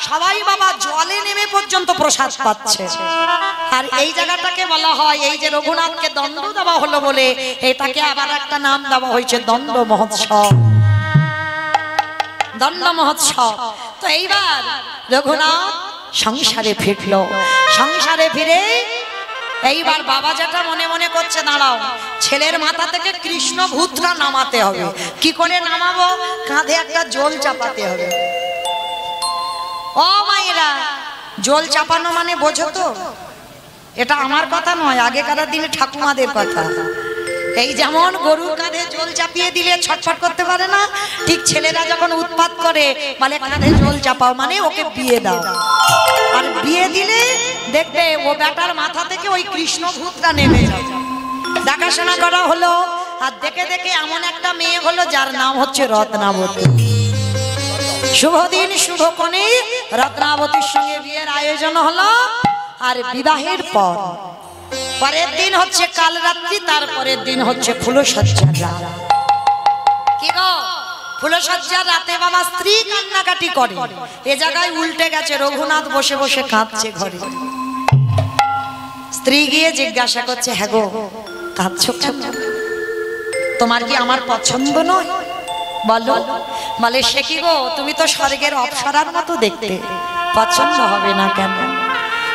সবাই বাবা জলে নেমে পর্যন্ত প্রসাদ পাচ্ছে। আর এই জায়গাটাকে বলা হয়, এই যে রঘুনাথকে দণ্ড দেওয়া হলো বলে এটাকে আবার একটা নাম দেওয়া হয়েছে দণ্ড মহোৎসব। দণ্ড মহোৎসব। তো এইবার রঘুনাথ সংসারে ফিরল। সংসারে ফিরে এইবার বাবা যেটা মনে মনে করছে, দাঁড়াও, ছেলের মাথা থেকে কৃষ্ণ ভূতটা নামাতে হবে। কি করে নামাবো? কাঁধে একটা জল চাপাতে হবে। ও মায়েরা, জল চাপানো মানে বোঝো তো? এটা আমার কথা নয়, আগেকার দিনে ঠাকুমাদের কথা। এই যেমন গরুর কাঁধে জল চাপিয়ে দিলে ছটফট করতে পারে না, ঠিক ছেলেরা যখন উৎপাত করে বলে কাঁধে জল চাপাও, মানে ওকে বিয়ে দাও। আর বিয়ে দিলে দেখবে ও বেটার মাথা থেকে ওই কৃষ্ণ ভূতটা নেমে যায়। দেখাশোনা করা হলো, আর দেখে দেখে এমন একটা মেয়ে হলো যার নাম হচ্ছে রত্নাবতী। শুভ দিন শুভ কোণে রত্নাবতীর সঙ্গে বিয়ের আয়োজন হলো। আর বিবাহের পরের দিন হচ্ছে কাল রাত্রি, তারপরের দিন হচ্ছে ফুলসজ্জার রাত। কি গো, ফুলসজ্জার রাতে বাবা স্ত্রী কান্নাকাটি করে। এ জায়গায় উল্টে গেছে, রঘুনাথ বসে বসে কাঁদছে ঘরে। স্ত্রী গিয়ে জিজ্ঞাসা করছে, হ্যাঁ গো কাঁদছো কেন? তোমার কি আমার পছন্দ নয়? বলো। বলে, সে কি গো, তুমি তো স্বর্গের অপ্সরার মতো দেখতে, পছন্দ হবে না কেন?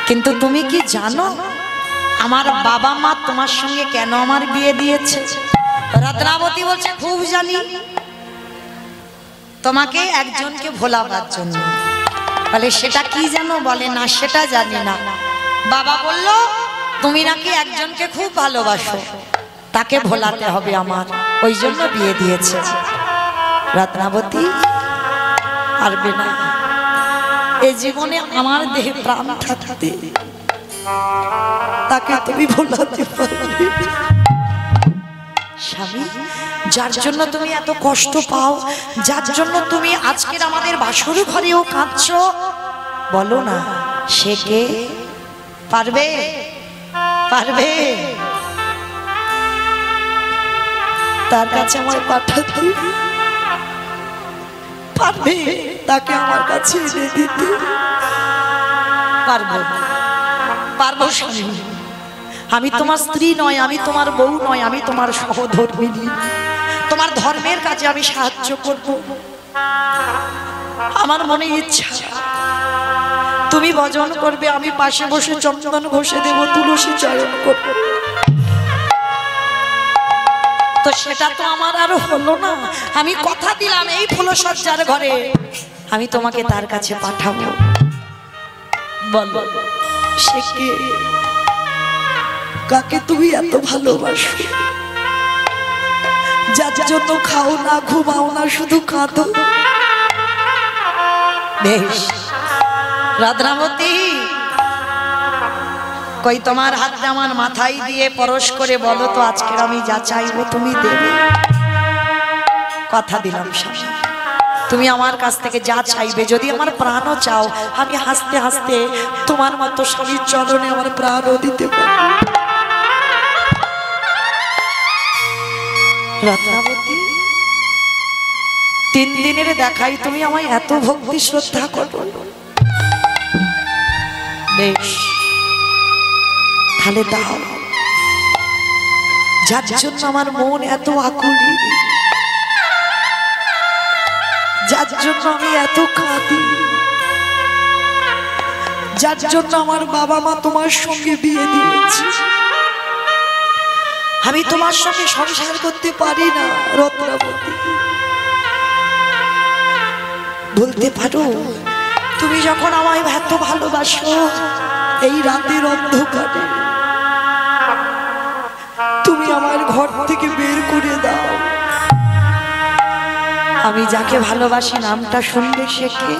কিন্তু তুমি কি জানো আমার বাবা মা তোমার সঙ্গে কেন আমার বিয়ে দিয়েছে? রত্নাবতী বলছে, খুব জানি, তোমাকে একজনকে ভোলাবার জন্য। বলে, সেটা কি জানো? বলে, না সেটা জানি না। বাবা বলল, তুমি নাকি একজনকে খুব ভালোবাসো, তাকে ভোলাতে হবে আমার, ওই জন্য বিয়ে দিয়েছে। রত্নাবতী পারবে না, এ জীবনে আমার দেহে প্রাণ থাকতে তাকে তুমি ভোলাতে পারবে? স্বামী, যার জন্য তুমি এত কষ্ট পাও, যার জন্য তুমি আজকের আমাদের বাসর ঘরেও কাঁদছো, বলো না সে কে? পারবে? পারবে? তার কাছে আমার পাঠাতে পারবে? তাকে আমার কাছে এনে দিতে পারবো? পারবো স্বামী। আমি তোমার স্ত্রী নয়, আমি তোমার বউ নয়, আমি তোমার সহধর্মিণী। তোমার ধর্মের কাজে আমি সাহায্য করব। আমার মনে ইচ্ছা তুমি ভজন করবে, আমি পাশে বসে চন্দন ঘষে দেব, তুলসী চয়ন করব। তো সেটা তো আমার আরো হলো না। আমি কথা দিলাম এই ফুলসজ্জার ঘরে আমি তোমাকে তার কাছে পাঠাবো। বলো সে কে? কাকে তুমি এত ভালোবাসো, যার জন্য খাও না, ঘুমাও না, শুধু কাঁদো? বেশ রত্নাবতী, কই তোমার হাতটা আমার মাথায় দিয়ে পরশ করে বলো তো, আজকের আমি যা চাইবো তুমি দেবে? কথা দিলাম স্বামী, তুমি আমার কাছ থেকে যা চাইবে, যদি আমার প্রাণও চাও, আমি হাসতে হাসতে তোমার মতো স্বামীর চরণে আমার প্রাণও দিতে পারি। রত্নাবতী, 3 দিনের দেখাই তুমি আমায় এত ভক্তি শ্রদ্ধা করো। বেশ তাহলে দাও, যার জন্য আমার মন এত আকুলি, যার জন্য আমি এত কাঁদি, যার জন্য আমার বাবা মা তোমার সঙ্গে বিয়ে দিয়েছে, আমি তোমার সঙ্গে সংসার করতে পারি না রত্নাবতী। বলতে পারো তুমি যখন আমায় এত ভালোবাসো, এই রাতের অন্ধকারে তুমি আমার ঘর থেকে বের করে দাও। আমি যাকে ভালোবাসি নামটা শুনলে সে কে?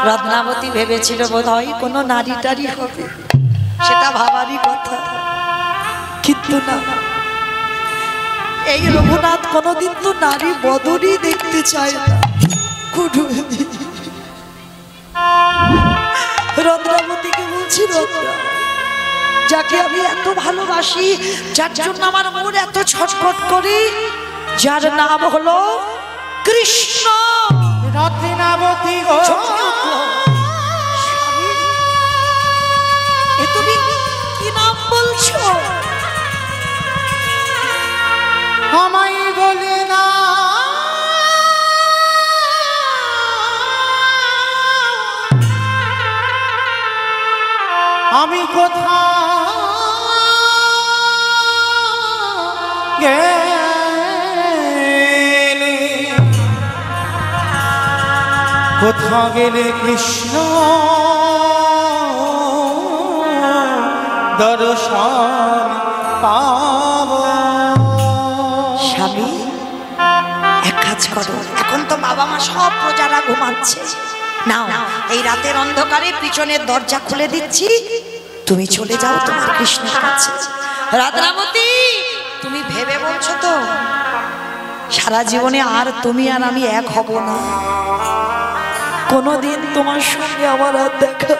রত্নাবতী ভেবেছিল বোধহয় কোনো নারী টারি হবে, সেটা ভাবারই কথা, কিন্তু না। এই রঘুনাথ কোনোদিন তো নারী বদলই দেখতে চায় না। রত্নাবতীকে বলছি, রত্না, যাকে আমি এত ভালোবাসি, যার জন্য আমার মন এত ছটফট করে, যার নাম হলো কৃষ্ণ। রত্নাবতী গো, এ তুমি কি নাম বলছো? আমায় বলে না আমি কোথায় গেলে, কোথা গেলে কৃষ্ণ দর্শন পাব। স্বামী, এক কাজ করো, এখন তো বাবা মা সব প্রজারা ঘুমাচ্ছে, নাও এই রাতের অন্ধকারে পিছনের দরজা খুলে দিচ্ছি, তুমি চলে যাও তোমার কৃষ্ণের কাছে। রত্নাবতী, তুমি ভেবে বলছো তো সারা জীবনে আর তুমি আর আমি এক হব না? কোনোদিন তোমার সঙ্গে আমার আর দেখা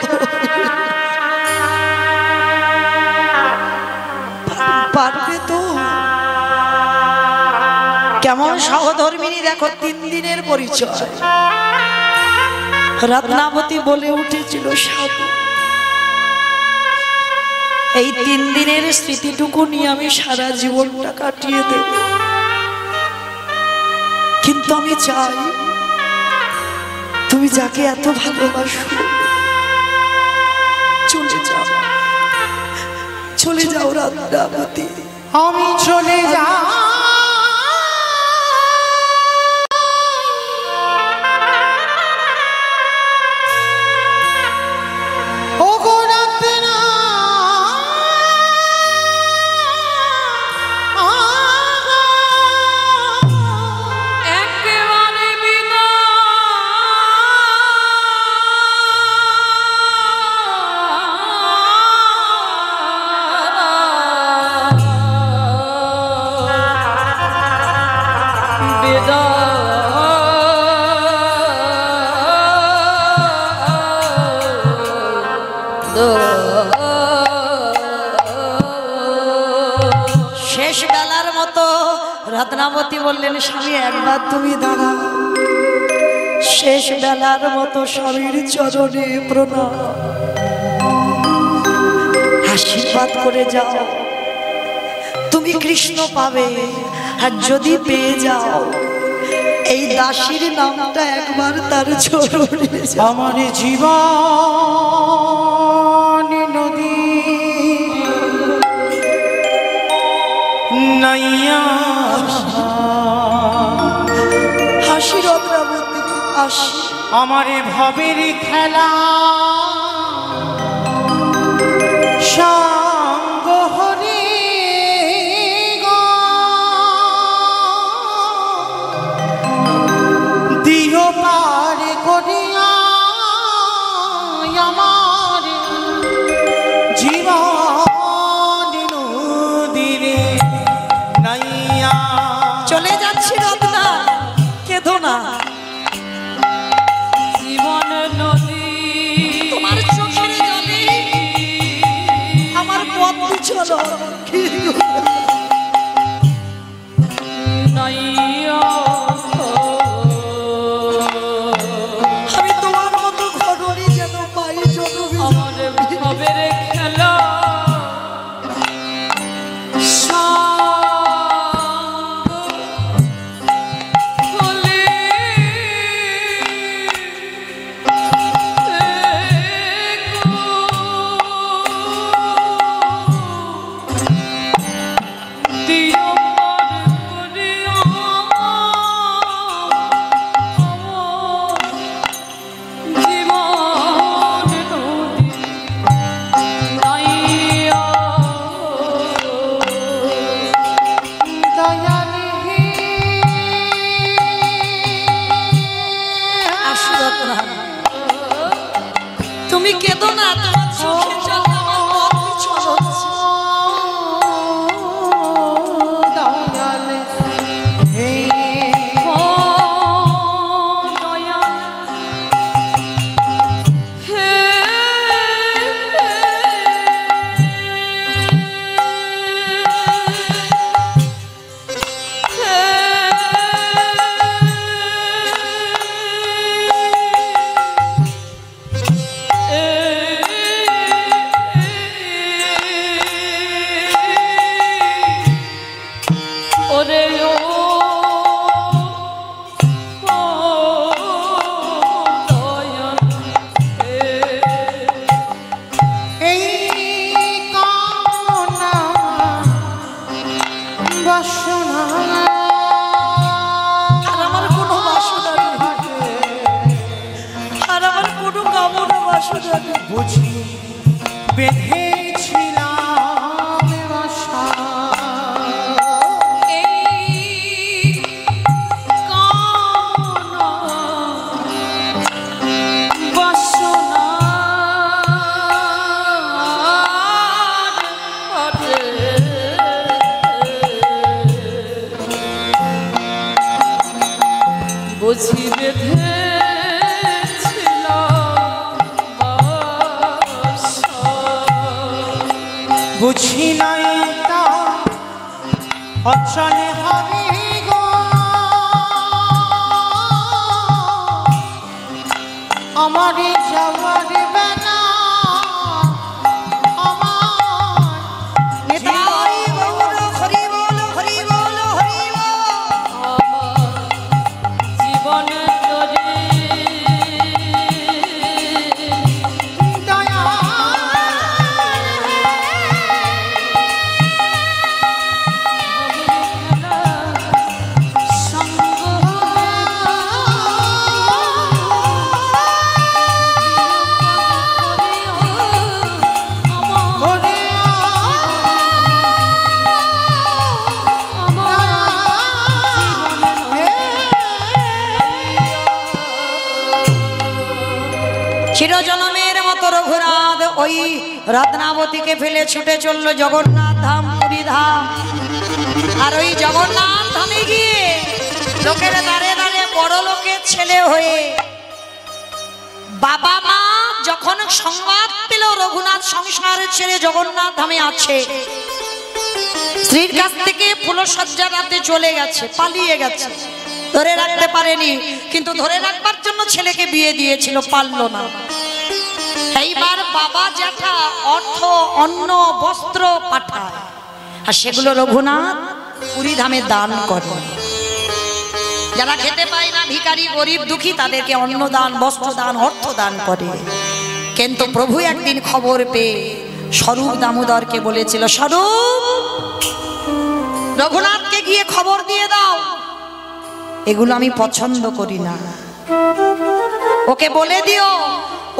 পারবে তো? কেমন সহধর্মিনী দেখো, 3 দিনের পরিচয়। রত্নাবতী বলে উঠেছিল, স্বামী, এই 3 দিনের স্মৃতিটুকু নিয়ে আমি সারা জীবনটা কাটিয়ে দেব, কিন্তু আমি চাই তুমি যাকে এত ভালোবাসো চলে যাও, চলে যাও রত্নাবতী। আমি চলে যাই শেষ বেলার মতো রত্নাবতী বললেন, স্বামী একবার তুমি দাঁড়াও, শেষ বেলার মতো স্বামীর চরণে প্রণাম, আশীর্বাদ করে যাও, তুমি কৃষ্ণ পাবে, আর যদি পেয়ে যাও এই দাসীর নামটা একবার তার চরণে। আমার জীবন নদী নাইয়া হাসি রত্নাবতী, হাসি। আমার ভবের খেলা সঙ্গ হরি গো, দিও পার করিয়া আমার জীবন নদীরে নাইয়া। চলে যাচ্ছি রত্না, কেঁদো না, জীবন নদী তোমার চোখের জলে আমার পথ চলো। নাইয়া আমি তোমার মতো ঘটনি যেন পাই জনবি। আমার ভবের খেলা বুঝি বেঁধেছিলাম আশা এই কামনা বাসনার পথে বুঝি বুঝি নাই তা অচলে হবে গো আমার যাওয়ার বেলা আমার নিতাই গৌর হরি বল হরি বল হরি বল। জীবন তরে দয়া ওরে চিরজনমের মতো রঘুনাথ ওই রত্নাবতীকে ফেলে ছুটে চলল জগন্নাথ ধাম পুরী ধাম। আর ওই জগন্নাথ ধামে গিয়ে লোকের দাঁড়ে দাঁড়িয়ে বড় লোকের ছেলে হয়ে বাবা মা যখন সংবাদ পেল রঘুনাথ সংসার ছেড়ে জগন্নাথ ধামে আছে, স্ত্রীর কাছ থেকে ফুলসজ্জা রাতে চলে গেছে, পালিয়ে গেছে, ধরে রাখতে পারেনি। কিন্তু ধরে রাখবার জন্য ছেলেকে বিয়ে দিয়েছিল, পারল না। এইবার বাবা জ্যাঠা অর্থ অন্ন বস্ত্র পাঠায়, আর সেগুলো রঘুনাথ পুরী ধামে দান করে। যারা খেতে পায় না, ভিখারি গরিব দুঃখী, তাদেরকে অন্ন দান, বস্ত্র দান, অর্থ দান করে। কিন্তু প্রভু একদিন খবর পেয়ে স্বরূপ দামোদরকে বলেছিল, স্বরূপ রঘুনাথকে গিয়ে খবর দিয়ে দাও, এগুলো আমি পছন্দ করি না। ওকে বলে দিও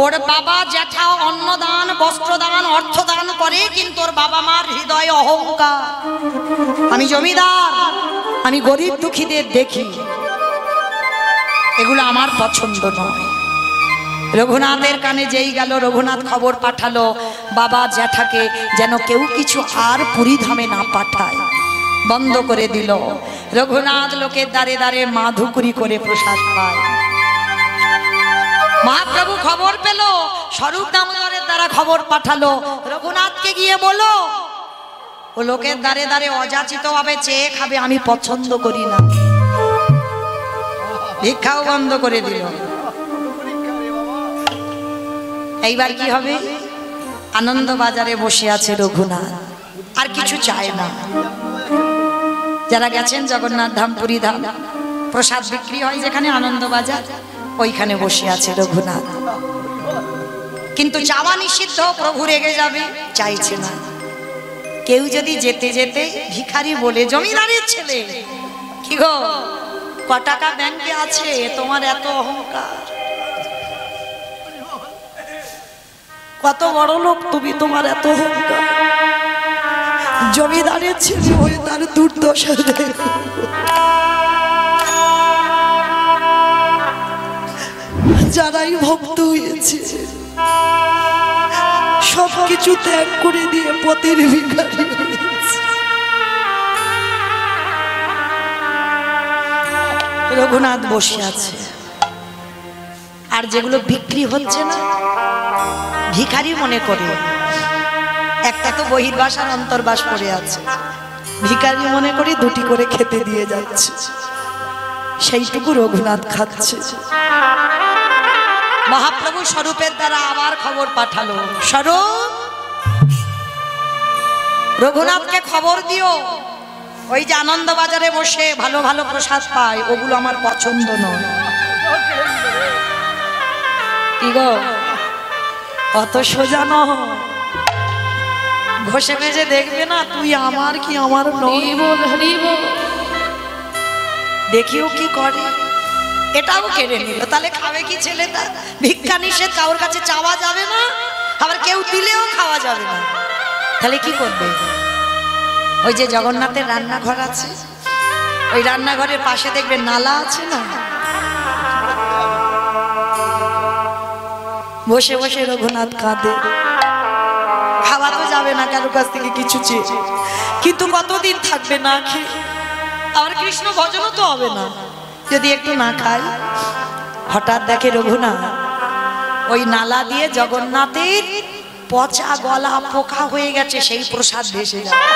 ওর বাবা জ্যাঠা অন্নদান বস্ত্রদান অর্থদান করে, কিন্তু ওর বাবা মার হৃদয়ে অহংকার। আমি জমিদার, আমি গরিব দুঃখীদের দেখি, এগুলো আমার পছন্দ নয়। রঘুনাথের কানে যেই গেল, রঘুনাথ খবর পাঠালো বাবা জ্যাঠাকে যেন কেউ কিছু আর পুরী ধামে না পাঠায়, বন্ধ করে দিল। রঘুনাথ লোকের দ্বারে দ্বারে মাধুকুরি করে প্রসাদ পায়। মহাপ্রভু খবর পেল, স্বরূপ দামোদরের দ্বারা খবর পাঠালো, রঘুনাথকে গিয়ে বলো ও লোকের দ্বারে দ্বারে অযাচিত ভাবে চেয়ে খাবে, আমি পছন্দ করি না। ভিক্ষাও বন্ধ করে দিল। এইবার কি হবে? আনন্দ বাজারে বসে আছে রঘুনাথ, আর কিছু চায় না। যারা গেছেন জগন্নাথ ধাম পুরী ধাম, প্রসাদ বিক্রি হয় যেখানে আনন্দ বাজার, ওইখানে বসে আছে রঘুনাথ। কিন্তু চাওয়া নিষিদ্ধ, প্রভু রেগে যাবে, চাইছে না। কেউ যদি যেতে যেতে ভিখারি বলে, জমিদারের ছেলে, কি গো ক টাকা ব্যাংকে আছে, তোমার এত অহংকার, কত বড় লোক তুমি, তোমার এত অহংকার, জমিদারের ছেলে হয়ে তার দুর্দশা দেখো। যারাই ভক্ত হয়েছে সব কিছু ত্যাগ করে দিয়ে পথের ভিখারি হয়েছে। রঘুনাথ বসে আছে, আর যেগুলো বিক্রি হচ্ছে না ভিখারি মনে করে, একটা তো বহির্বাস আর অন্তর্বাস পড়ে আছে, ভিখারি মনে করে দুটি করে খেতে দিয়ে যাচ্ছে, সেইটুকু রঘুনাথ খাচ্ছে। মহাপ্রভু স্বরূপের দ্বারা আবার খবর পাঠালো, স্বরূপ রঘুনাথকে খবর দিও, ওই যে আনন্দ বাজারে বসে ভালো ভালো প্রসাদ পায়, ওগুলো আমার পছন্দ নয়। কি গো, অত সোজা নয়, ঘষে মেজে দেখবে না তুই আমার কি আমার নয়, দেখিও কি করে। এটাও কেড়ে নিল। তাহলে খাবে কি ছেলেটা? ভিক্ষা নিষেধ, কারোর কাছে চাওয়া যাবে না, আবার কেউ দিলেও খাওয়া যাবে না। তাহলে কি করবে? ওই যে জগন্নাথের রান্নাঘর আছে, ওই রান্নাঘরের পাশে দেখবেন নালা আছে না, বসে বসে রঘুনাথ কাঁদে। খাওয়া তো যাবে না কারোর কাছ থেকে কিছু চেয়ে, কিন্তু কতদিন থাকবে না খেয়ে? আবার কৃষ্ণ ভজনও তো হবে না যদি একটু না খায়। হঠাৎ দেখে রঘুনাথ ওই নালা দিয়ে জগন্নাথের পচা গলা পোকা হয়ে গেছে, সেই প্রসাদ ভেসে যাবে।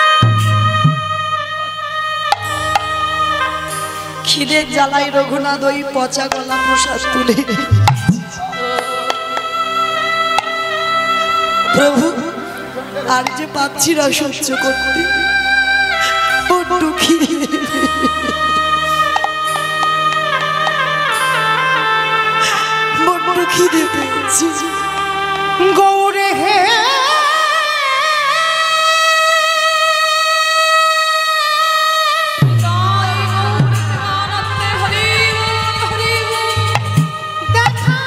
খিদের জ্বালায় রঘুনাথ ওই পচা গলা প্রসাদ তুলে, প্রভু আর যে পাচ্ছি না সহ্য করতে, বড্ড খিদে, বড্ড খিদে পেয়েছি। গৌরে হে দেখা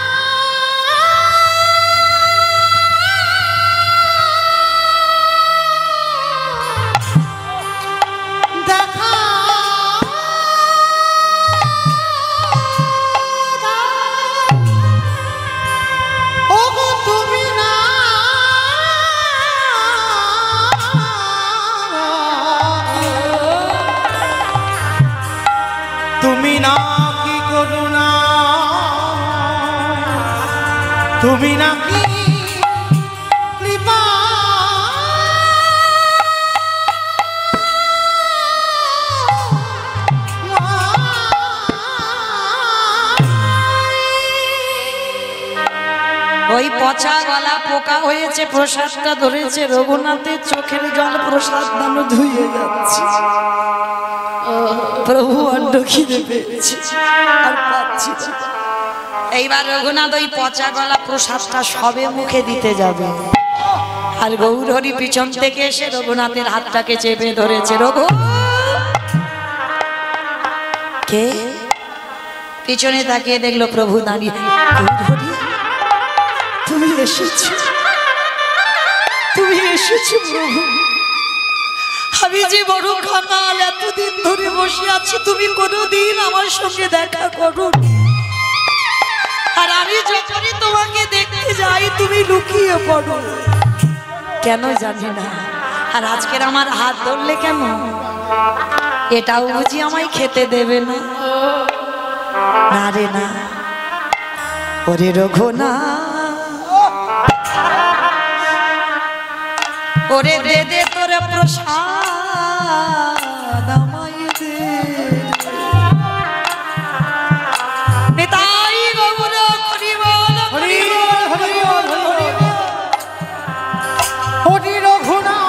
দেখা ওগো তুমি না, তুমি না কি করুণা, তুমি না কি কৃপা, ওই পচা গলা পোকা হয়েছে, প্রসাদটা ধরেছে, রঘুনাথের চোখের জল প্রসাদ দান ধুয়ে যাচ্ছে। প্রভু অন্ন খিদে পেয়েছে, আর পাচ্ছি না। এইবার রঘুনাথ ওই পচা গলা প্রসাদটা সবে মুখে দিতে যাবে, আর গৌরহরি পিছন থেকে এসে রঘুনাথের হাতটাকে চেপে ধরেছে। রঘু কে? পিছনে তাকিয়ে দেখলো প্রভু দাঁড়িয়ে। গৌরহরি, তুমি এসেছো, তুমি এসেছো প্রভু। আমি যে বড় কাঙাল, এতদিন ধরে বসে আছি, তুমি কোনোদিন আমার সঙ্গে দেখা করো, আর আমি যখনই তোমাকে দেখতে যাই তুমি লুকিয়ে পড়ো। কেন জানি না, আর আজকের আমার হাত ধরলে কেন? এটাও বুঝি আমায় খেতে দেবে না? না রে না, ওরে রঘুনাথ, ওরে দে দে তোরে প্রসাদ আমায় দে। নিতাই গৌর হরি বল, হরি বল, হরি বল, হরি বল। হরি রঘুনাথ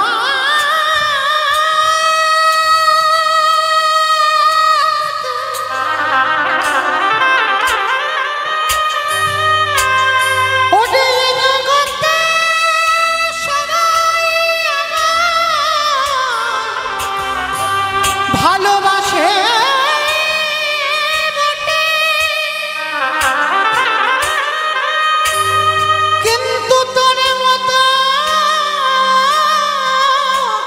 হরি জগতে সবাই ভালোবাসে বটে, কিন্তু তোর মতো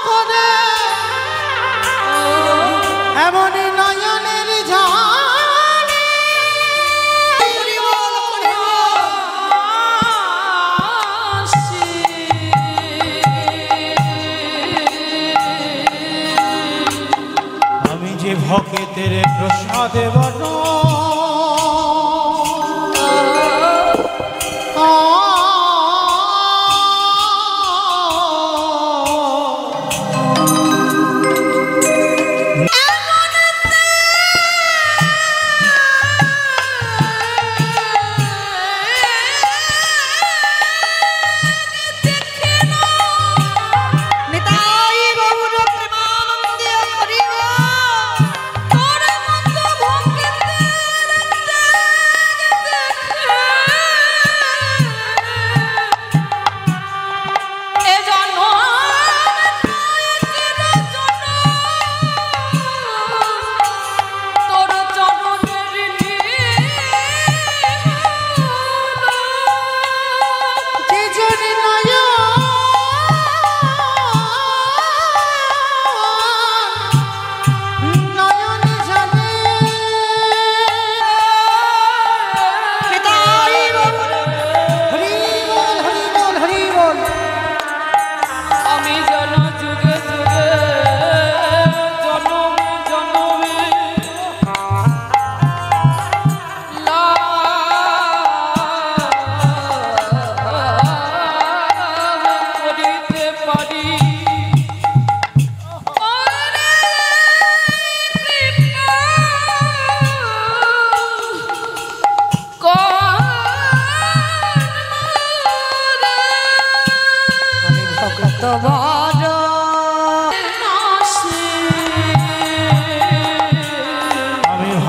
করে এমন নয়নের ঝালে হরি বল, হরি বল। আমি যে ভক্তের প্রসাদে বন নিতাই গৌর প্রেমানন্দে হরি বল। তোর মতো ভক্তের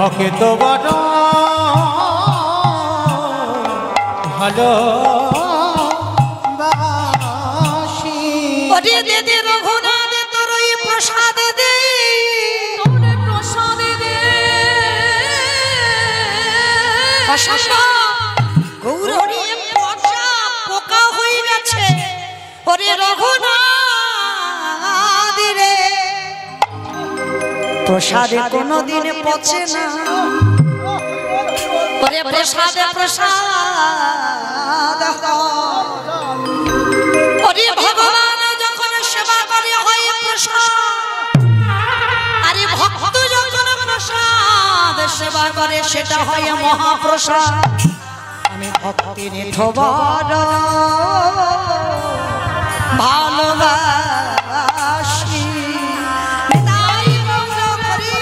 ভকেত বড় ভালো বাসি। ওরে দে দে রঘুনাথ তোর ওই প্রসাদ দে, তোরে প্রসাদ দে গৌর হরি পচা পোকা হয়ে গেছে। ওরে রঘুনাথ রে প্রসাদে কোনোদিন পচে না। ওরে প্রসাদে প্রসাদ ওরে ভগবান যখন সেবা করে হয় প্রসাদ, আরে ভক্ত যখন প্রসাদ সেবা করে সেটা হয় মহাপ্রসাদ। আমি ভক্তির ঠোবর ভালোবাসি। তাই গৌর হরি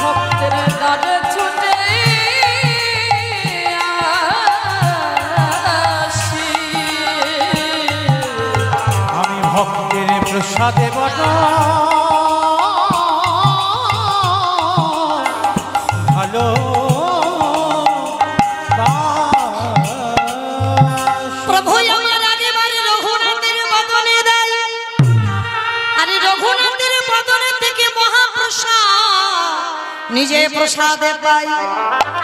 ভক্তের দ্বারে ছুটে আসি। আমি ভক্তের প্রসাদে বড় ভালো প্রভু আমার আগেবারে রঘুনাথের বদনে দেয়, আরে রঘুনাথের বদনে থেকে মহাপ্রসাদ নিজে প্রসাদে পাই।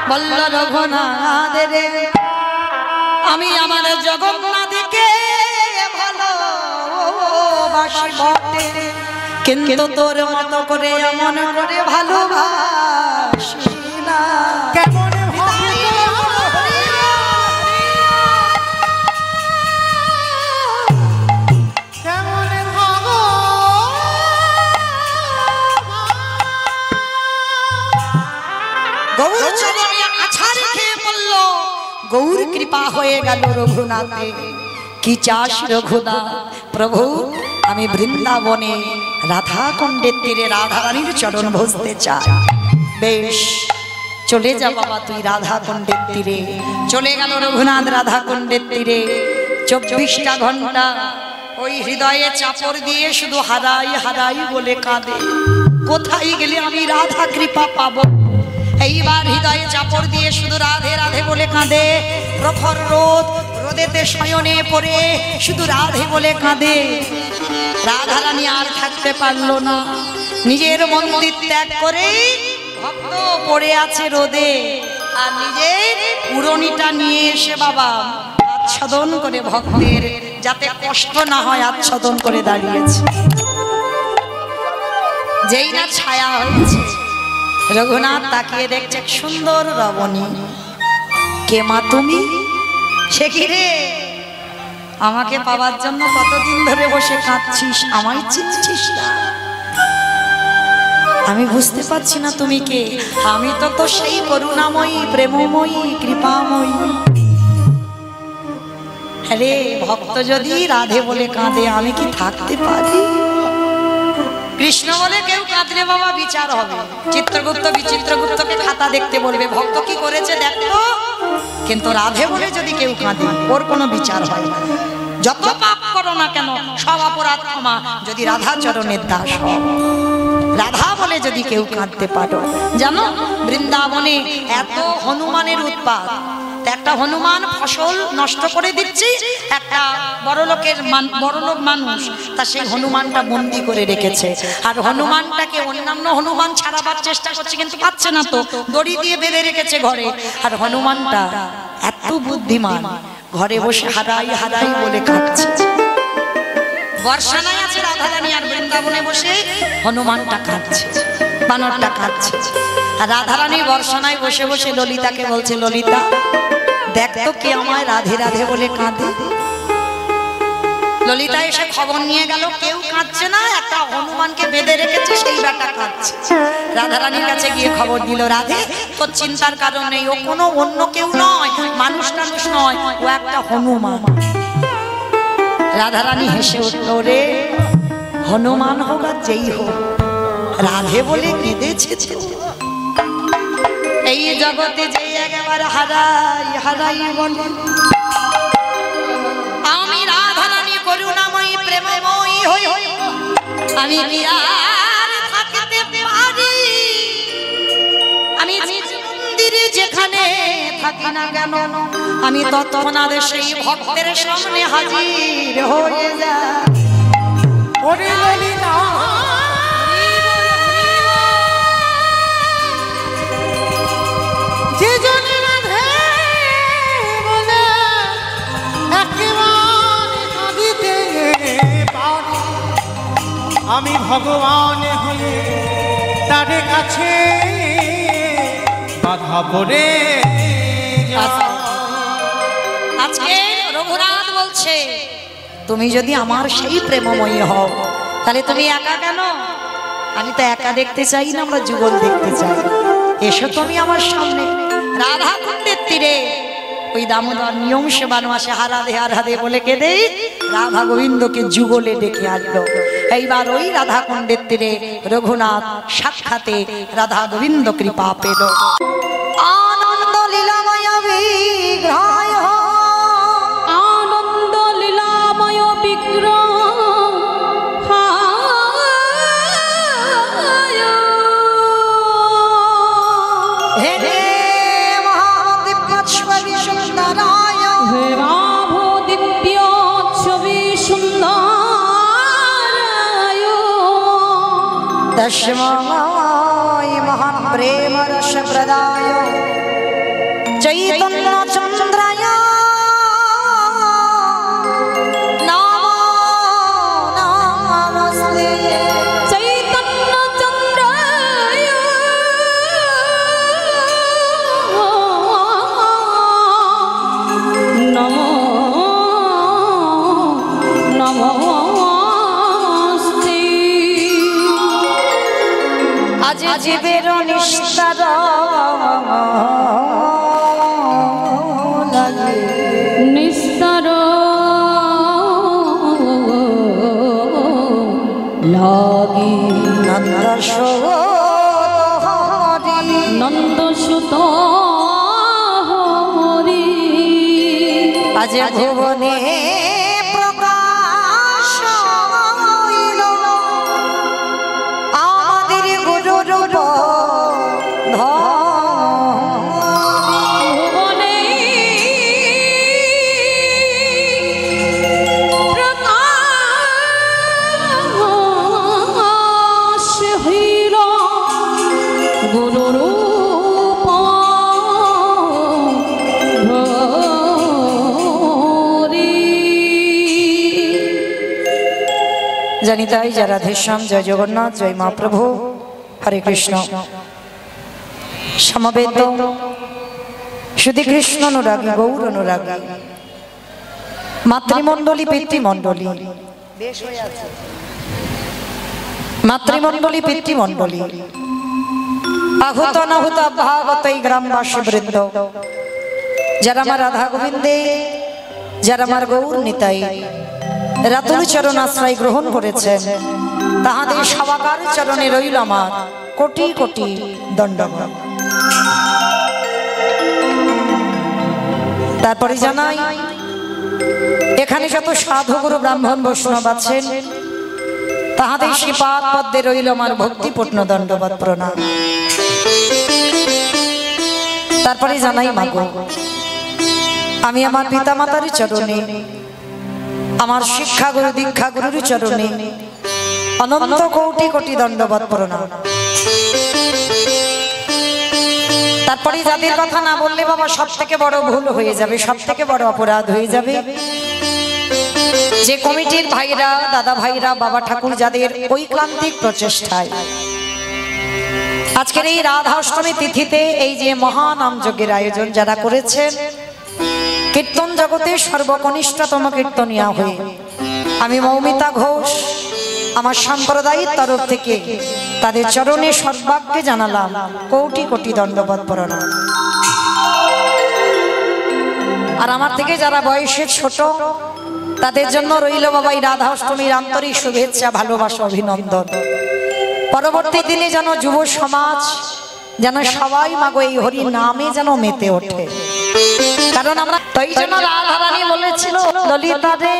বলল রঘুনাথ রে আমি আমার জগন্নাথকে ভালোবাসি বটে, কিন্তু তোর মতো করে এমন করে ভালোবাসি না। কেমন গৌর চরণে আছাড় খেয়ে পড়ল। গৌর কৃপা হয়ে গেল রঘুনাথে। কি চাস রঘুনাথ? প্রভু আমি বৃন্দাবনে রাধা কুণ্ডের তীরে রাধারানীর চরণ ভজতে চাই। বেশ চলে যা বাবা তুই রাধা কুণ্ডের তীরে। চলে গেল রঘুনাথ রাধা কুণ্ডের তীরে। 24টা ঘন্টা ওই হৃদয়ে চাপড় দিয়ে শুধু হারাই হারাই বলে কাঁদে, কোথায় গেলে আমি রাধা কৃপা পাবো। এইবার হৃদয়ে চাপড় দিয়ে শুধু রাধে রাধে বলে কাঁদে। প্রখর রোদ, রোদেতে শয়নে পড়ে শুধু রাধে বলে কাঁদে। রাধারানী আর থাকতে পারলো না, নিজের মন্দির ত্যাগ করে ভক্ত পড়ে আছে রোদে, আর নিজের পুরনিটা নিয়ে এসে বাবা আচ্ছাদন করে ভক্তের যাতে কষ্ট না হয় আচ্ছাদন করে দাঁড়িয়েছে। যেই না ছায়া হয়েছে রঘুনাথ তাকিয়ে দেখছে সুন্দর রমণী। কে মা তুমি? সে কি রে, আমাকে পাওয়ার জন্য কতদিন ধরে বসে কাঁদছিস, আমায় চিনছিস না? আমি বুঝতে পারছি না তুমি কে। আমি তো সেই করুণাময়ী, প্রেমময়ী, কৃপাময়ী। আরে ভক্ত যদি রাধে বলে কাঁদে আমি কি থাকতে পারি? কৃষ্ণ বলে কেউ কাঁদলে বাবা বিচার হবে। চিত্রগুপ্ত বিচিত্রগুপ্তকে খাতা দেখতে বলবে, ভক্ত কি করেছে দেখতো। কিন্তু রাধে বলে যদি কেউ কাঁদে ওর কোনো বিচার হয় না। যত পাপ করো না কেন সব অপরাধ ক্ষমা যদি রাধা চরণের দাস হও। রাধা বলে যদি কেউ কাঁদতে পারো। জানো বৃন্দাবনে এত হনুমানের উৎপাত, একটা হনুমান ফসল নষ্ট করে দিচ্ছে, একটা বড়লোক মানুষ তা সেই হনুমানটা বন্দি করে রেখেছে। আর হনুমানটাকে অন্যান্য হনুমান ছাড়াবার চেষ্টা করছে কিন্তু পাচ্ছে না, তো দড়ি দিয়ে বেঁধে রেখেছে ঘরে। আর হনুমানটা এত বুদ্ধিমান, ঘরে বসে হারাই হারাই বলে কাঁদছে। বর্ষানায় আছে রাধারানী, আর বৃন্দাবনে বসে হনুমানটা কাঁদছে, বানরটা কাঁদছে। আর রাধারানী বর্ষানায় বসে বসে ললিতাকে বলছে, ললিতা দেখ তো কে আমায় রাধে রাধে বলে কাঁদে। ললিতা এসে খবর নিয়ে গেল কেউ কাঁদছে না, একটা হনুমানকে বেঁধে রেখেছে সেই বেটা কাঁদছে। রাধারানীর কাছে গিয়ে খবর দিল, রাধে তোর চিন্তার কারণ নেই, ও কোনো অন্য কেউ নয়, মানুষ টানুষ নয়, ও একটা হনুমান। রাধারানী হেসে উঠল, রে হনুমান হোক আর যেই হোক রাধে বলে কেঁদেছে। এই জগতে যে একেবারে হারাই হারাই বলে আমি রাধারানী করুণাময়ী প্রেমময়ী হই হই আমি কি আর থাকতে পারি, আমি মন্দিরে যেখানে থাকি না কেন আমি তৎক্ষণাৎ সেই ভক্তের সামনে হাজির হয়ে যাই। ওরে ললিতা যে জনে রাধে বলে একেবারে কাঁদিতে পারি, আমি ভগবান হয়ে তার কাছে বাধা পড়ে আজকে রঘুনাথ বলছে তুমি যদি আমার সেই প্রেমময়ী হও তাহলে তুমি একা কেন? আমি তো একা দেখতে চাই না, আমরা যুগল দেখতে চাই। এসো তুমি আমার সামনে। রাধা কুণ্ডের তীরে ওই দামোদর নিয়ম সেবানো আসে হারাধে হারাধে বলে কেঁদে রাধা গোবিন্দকে যুগলে ডেকে আনলো। এইবার ওই রাধা কুণ্ডের তীরে রঘুনাথ সাক্ষাতে রাধা গোবিন্দ কৃপা পেল। আনন্দ লীলাময় বিগ্রহ, আনন্দ লীলাময় বিগ্রহ হে মহাদিব্যশ্বরী সুন্দরায়, হে রাভ দিব্য ছবি সুন্দরায়, দশময় মহান প্রেম রস প্রদায়, চৈতন্য চন্দ্রায় নমস্তে। চৈতন্য চন্দ্রায় নমস্তে। আজ জীবের নিস্তার লাগে নিস্তার লাগি নন্দ হরি, নন্দ সুত হরি, আজ ভুবনে প্রকাশ হইল আমাদের গুরুর ভুবনে প্রকাশ হইল গুরুরূপ ধরি। জানি তাই জয় রাধেশ্যাম, জয় জগন্নাথ, জয় মহাপ্রভু, হরে কৃষ্ণ। সমবেত শুধু কৃষ্ণ অনুরাগী, গৌর অনুরাগী, মাতৃমণ্ডলী পিতৃমণ্ডলী, মাতৃমণ্ডলী পিতৃমণ্ডলী, আহুত অনাহুত ভাগত এই গ্রামবাসী বৃন্দ, যারা আমার রাধা গোবিন্দে, যারা আমার গৌর নিতাই রাতুল চরণ আশ্রয় গ্রহণ করেছেন, তাহাদের সবাকার চরণে রইল আমার কোটি কোটি দণ্ডবত। তারপরে জানাই এখানে যত সাধুগুরু ব্রাহ্মণ বৈষ্ণব আছেন তাহাদের শ্রীপাদ পদ্মে রইল আমার ভক্তিপূর্ণ দণ্ডবত প্রণাম। তারপরে জানাই মাগো আমি আমার পিতা মাতার চরণে, আমার শিক্ষা গুরু দীক্ষা গুরুর চরণে অনন্ত কোটি কোটি দণ্ডবত প্রণাম। তারপরে যাদের কথা না বললে বাবা সব থেকে বড় ভুল হয়ে যাবে, সব থেকে বড় অপরাধ হয়ে যাবে। যে কমিটির ভাইরা, দাদা ভাইরা, বাবা ঠাকুর যাদের ঐক্লান্তিক প্রচেষ্টায় আজকের এই রাধা অষ্টমী তিথিতে এই যে মহানাম যজ্ঞের আয়োজন যারা করেছেন, কীর্তন জগতের সর্বকনিষ্ঠতম কীর্তনিয়া হয়ে আমি মৌমিতা ঘোষ আমার সম্প্রদায়ের তরফ থেকে তাদের চরণে সর্বাগ্যে জানালাম কোটি কোটি দণ্ডবত প্রণাম। আর আমার থেকে যারা বয়সে ছোট তাদের জন্য রইল বাবা এই রাধা অষ্টমীর আন্তরিক শুভেচ্ছা, ভালোবাসা, অভিনন্দন। পরবর্তী দিনে যেন যুব সমাজ যেন সবাই মাগো এই হরি নামে যেন মেতে ওঠে, কারণ আমরা তাই জন্য রাধা রানী বলেছিল ললিতা রে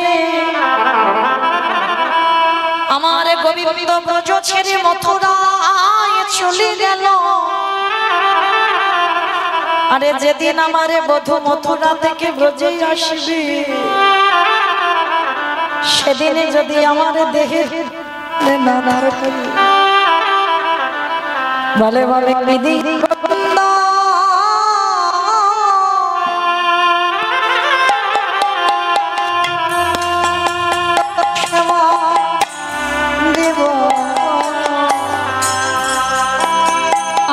আমার গোবিন্দ ব্রজ ছেড়ে মথুরায় চলে গেল। আরে যেদিন আমারে বধূ মথুরা থেকে ব্রজে আসবে, সেদিনে যদি আমার দেহে বলে বলে বিধি গোবিন্দ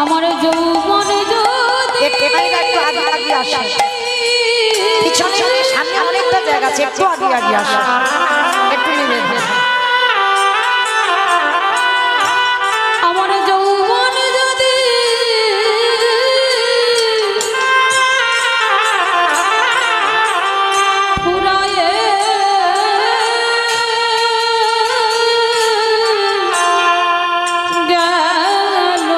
আমার যৌবনে যদি একটু আগে আগে আসে, পিছনে সামনে অনেকটা জায়গা আছে, একটু আগে আগে আসে, একটু নেমে আমার যৌবনে যদি ফুরায়ে গেল,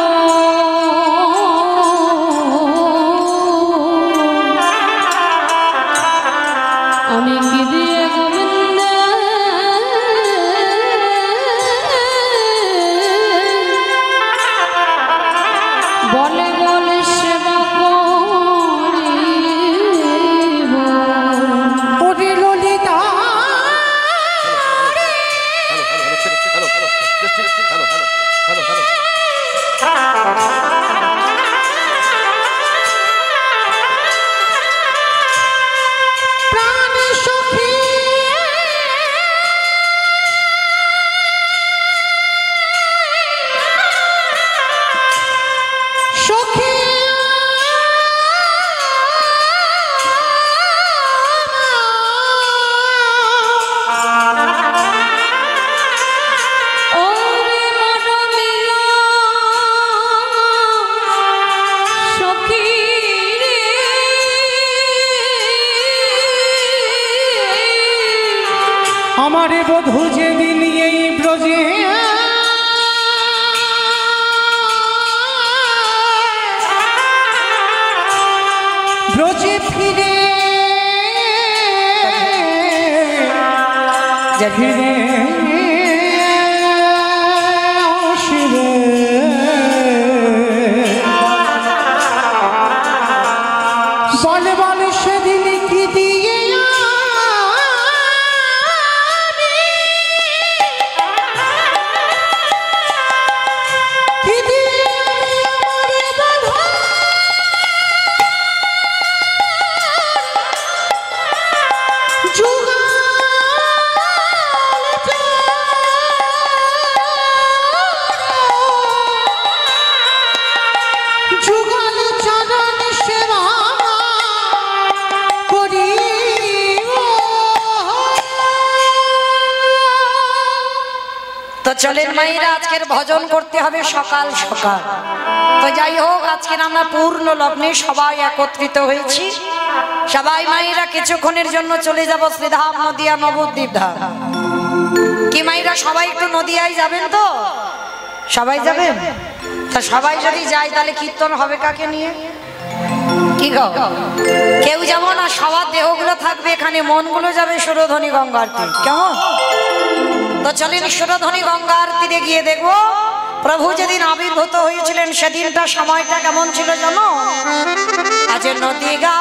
আমি কি দিয়ে গোবিন্দ বলে বলে সেবা করিব। ওরে ললিতা প্রাণ সখী সখী ওরে মনমিলা সখী রে, আমারে বধূ যেদিন এই ব্রজে ব্রজে ফিরে ফিরে আসবে, বলে বলে সেদিন কি দিয়ে কি দিয়ে আমারে বধূ যুগল চরণ সেবা করিব। তো চলেন মায়েরা, আজকের ভজন করতে হবে সকাল সকাল। তো যাই হোক, আজকের আমরা পূর্ণ লগ্নে সবাই একত্রিত হয়েছি। সবাই মায়েরা কিছুক্ষণের জন্য চলে যাব শ্রীধাম নদিয়া নবদ্বীপ ধাম। কি মায়েরা সবাই একটু নদিয়ায় যাবেন? তো সবাই যাবেন? তা সবাই যদি যায় তাহলে কীর্তন হবে কাকে নিয়ে? কি গো, কেউ যাবো না, সবার দেহগুলো থাকবে এখানে, মনগুলো যাবে সুরধ্বনি গঙ্গার তীর। কেমন? তো চলেন সুরধ্বনি গঙ্গার তীরে গিয়ে দেখবো প্রভু যেদিন আবির্ভূত হয়েছিলেন সেদিনটা সময়টা কেমন ছিল জানো? আজ নদী গা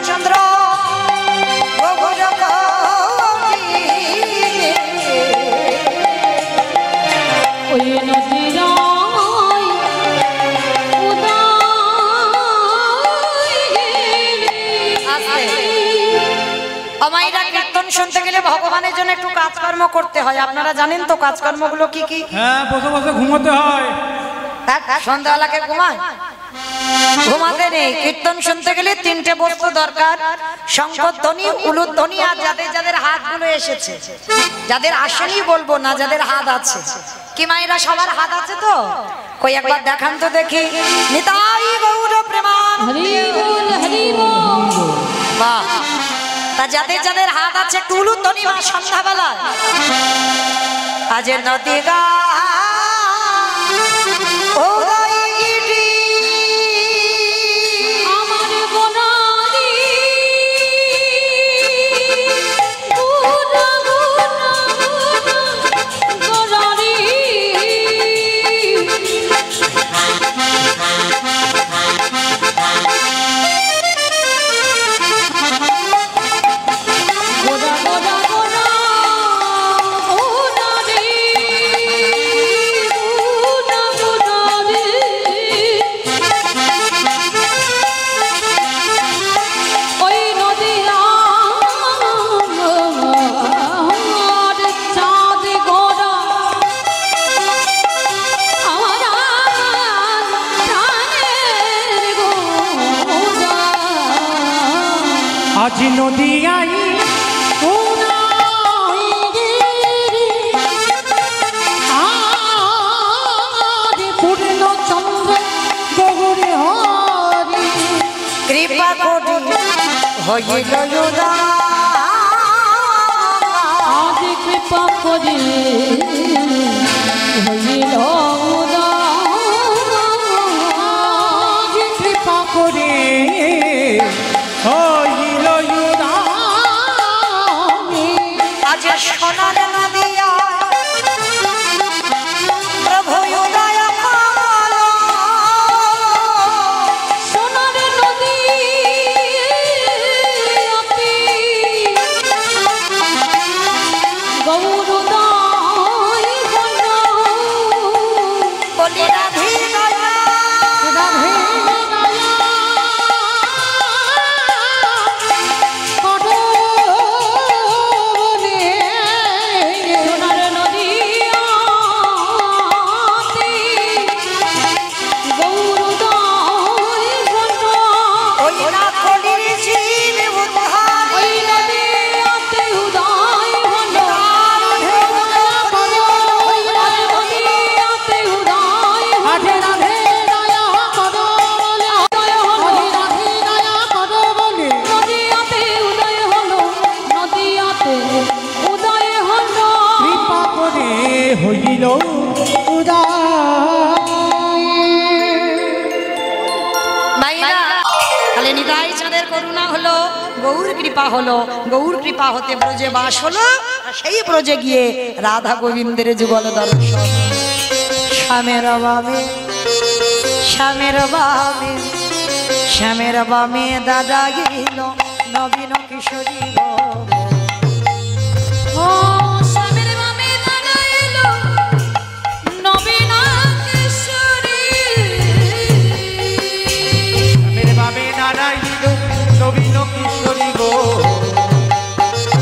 চন্দ্র ওই নদীর মায়েরা কীর্তন শুনতে গেলে ভগবানের জন্য একটু কাজকর্ম করতে হয়। আপনারা জানেন তো কাজকর্মগুলো কি কি? হ্যাঁ, বসে বসে ঘুমোতে হয়। সন্ধ্যাবেলাকে ঘুমায়? ঘুমাতে নেই। কীর্তন শুনতে গেলে তিনটে বস্তু দরকার: শঙ্খধ্বনি, উলুধ্বনি, আর যাদের যাদের হাতগুলো এসেছে। যাদের আসেনি বলবো না, যাদের হাত আছে। কি মায়েরা সবার হাত আছে তো? কই একবার দেখান তো দেখি। নিতাই গৌর প্রেমান। হরি বল হরি বল। বাহ, তা যাদের যাদের হাত আছে টুলু তনি মা সন্ধ্যাবেলা আজ নদী গা আমার বনানি গুনা গুনা গরানি গোদা গোদা গোদা গুনানি গুনা গুনানি ওই নদীয়া চাঁদ গোড়া আমার প্রাণের গোদা আজ নদী আই পূর্ণ চন্দ্র গগরে হরি কৃপা কোটি হইল আজ কৃপা করে হইল আজ কৃপা করে হইল উদানি। আজ সোনার নদিয়া প্রভু উদয় কালো সোনার নদী গৌরদাই বলি রাধে গয়া রাধে সোনার নদী গৌরদাই ওই না কলির জীব উদ্ধার ওই নদীতে উদয় হলো ওই নদীতে উদয় রাধে রাধে দয়া করো বলে উদয় হলো রাধে দয়া করো বলে নদীতে উদয় হলো নদীতে উদয় হলো কৃপা করে হইল উদানি। মাইরা তাহলে নিতাই চাঁদের করুণা হলো গৌর কৃপা হলো গৌর কৃপা হতে ব্রজে বাস হলো আর সেই ব্রজে গিয়ে রাধা গোবিন্দের যুগল দর্শন শ্যামের বামে শ্যামের বামে শ্যামের বামে দাদা গেল নবীন কিশোরী গো ও স্বামীর বামে দাঁড়া এলো নবীন কিশোরী মেরে বাবে নারায়ণ নবীন কিশোরী গো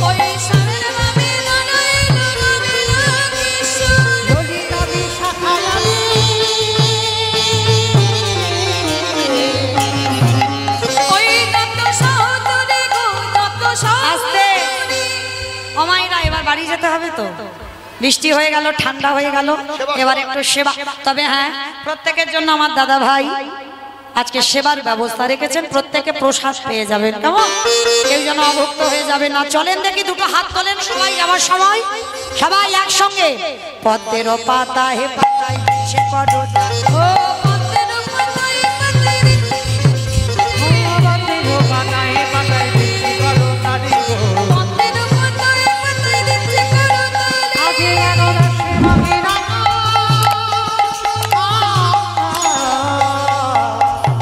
ওই স্বামীর বামে দাঁড়া এলো নবীন কিশোরী ললিতা বিশাখায়ালী ওই দত্ত সহোদরী গো দত্ত আস্তে সহোদরী অমাইরা এবার বাড়ি যেতে হবে তো বৃষ্টি হয়ে গেল ঠান্ডা হয়ে গেল এবার একটু সেবা তবে হ্যাঁ প্রত্যেকের জন্য আমার দাদা ভাই আজকে সেবার ব্যবস্থা রেখেছেন প্রত্যেকে প্রসাদ পেয়ে যাবেন কেমন কেউ যেন অভুক্ত হয়ে যাবে না চলেন দেখি দুটো হাত তোলেন সবাই যাওয়ার সময় সবাই একসঙ্গে পদ্মের পাতা হে পাতায় সে পদটা ও পদ্মের পাতায় পাতায় পদ্মের পাতায় পাতায় দিচ্ছে করতালি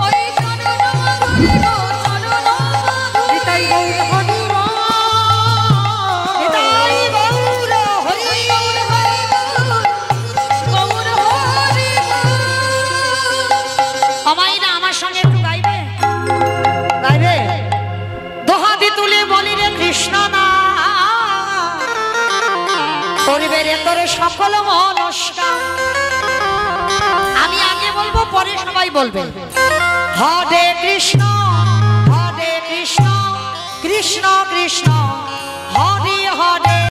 ওই চরণ মাধুরী গো চরণ মাধুরী নিতাই গৌর হরি গৌর হরি গৌর হরি অমাইরা আমার সঙ্গে একটু গাইবে গাইবে দোহাদি তুলে বলি রে কৃষ্ণ না করবে রে তোর সকল মনস্কার আমি আগে বলবো পরে সবাই বলবে হরে কৃষ্ণ কৃষ্ণ কৃষ্ণ কৃষ্ণ হরে হরে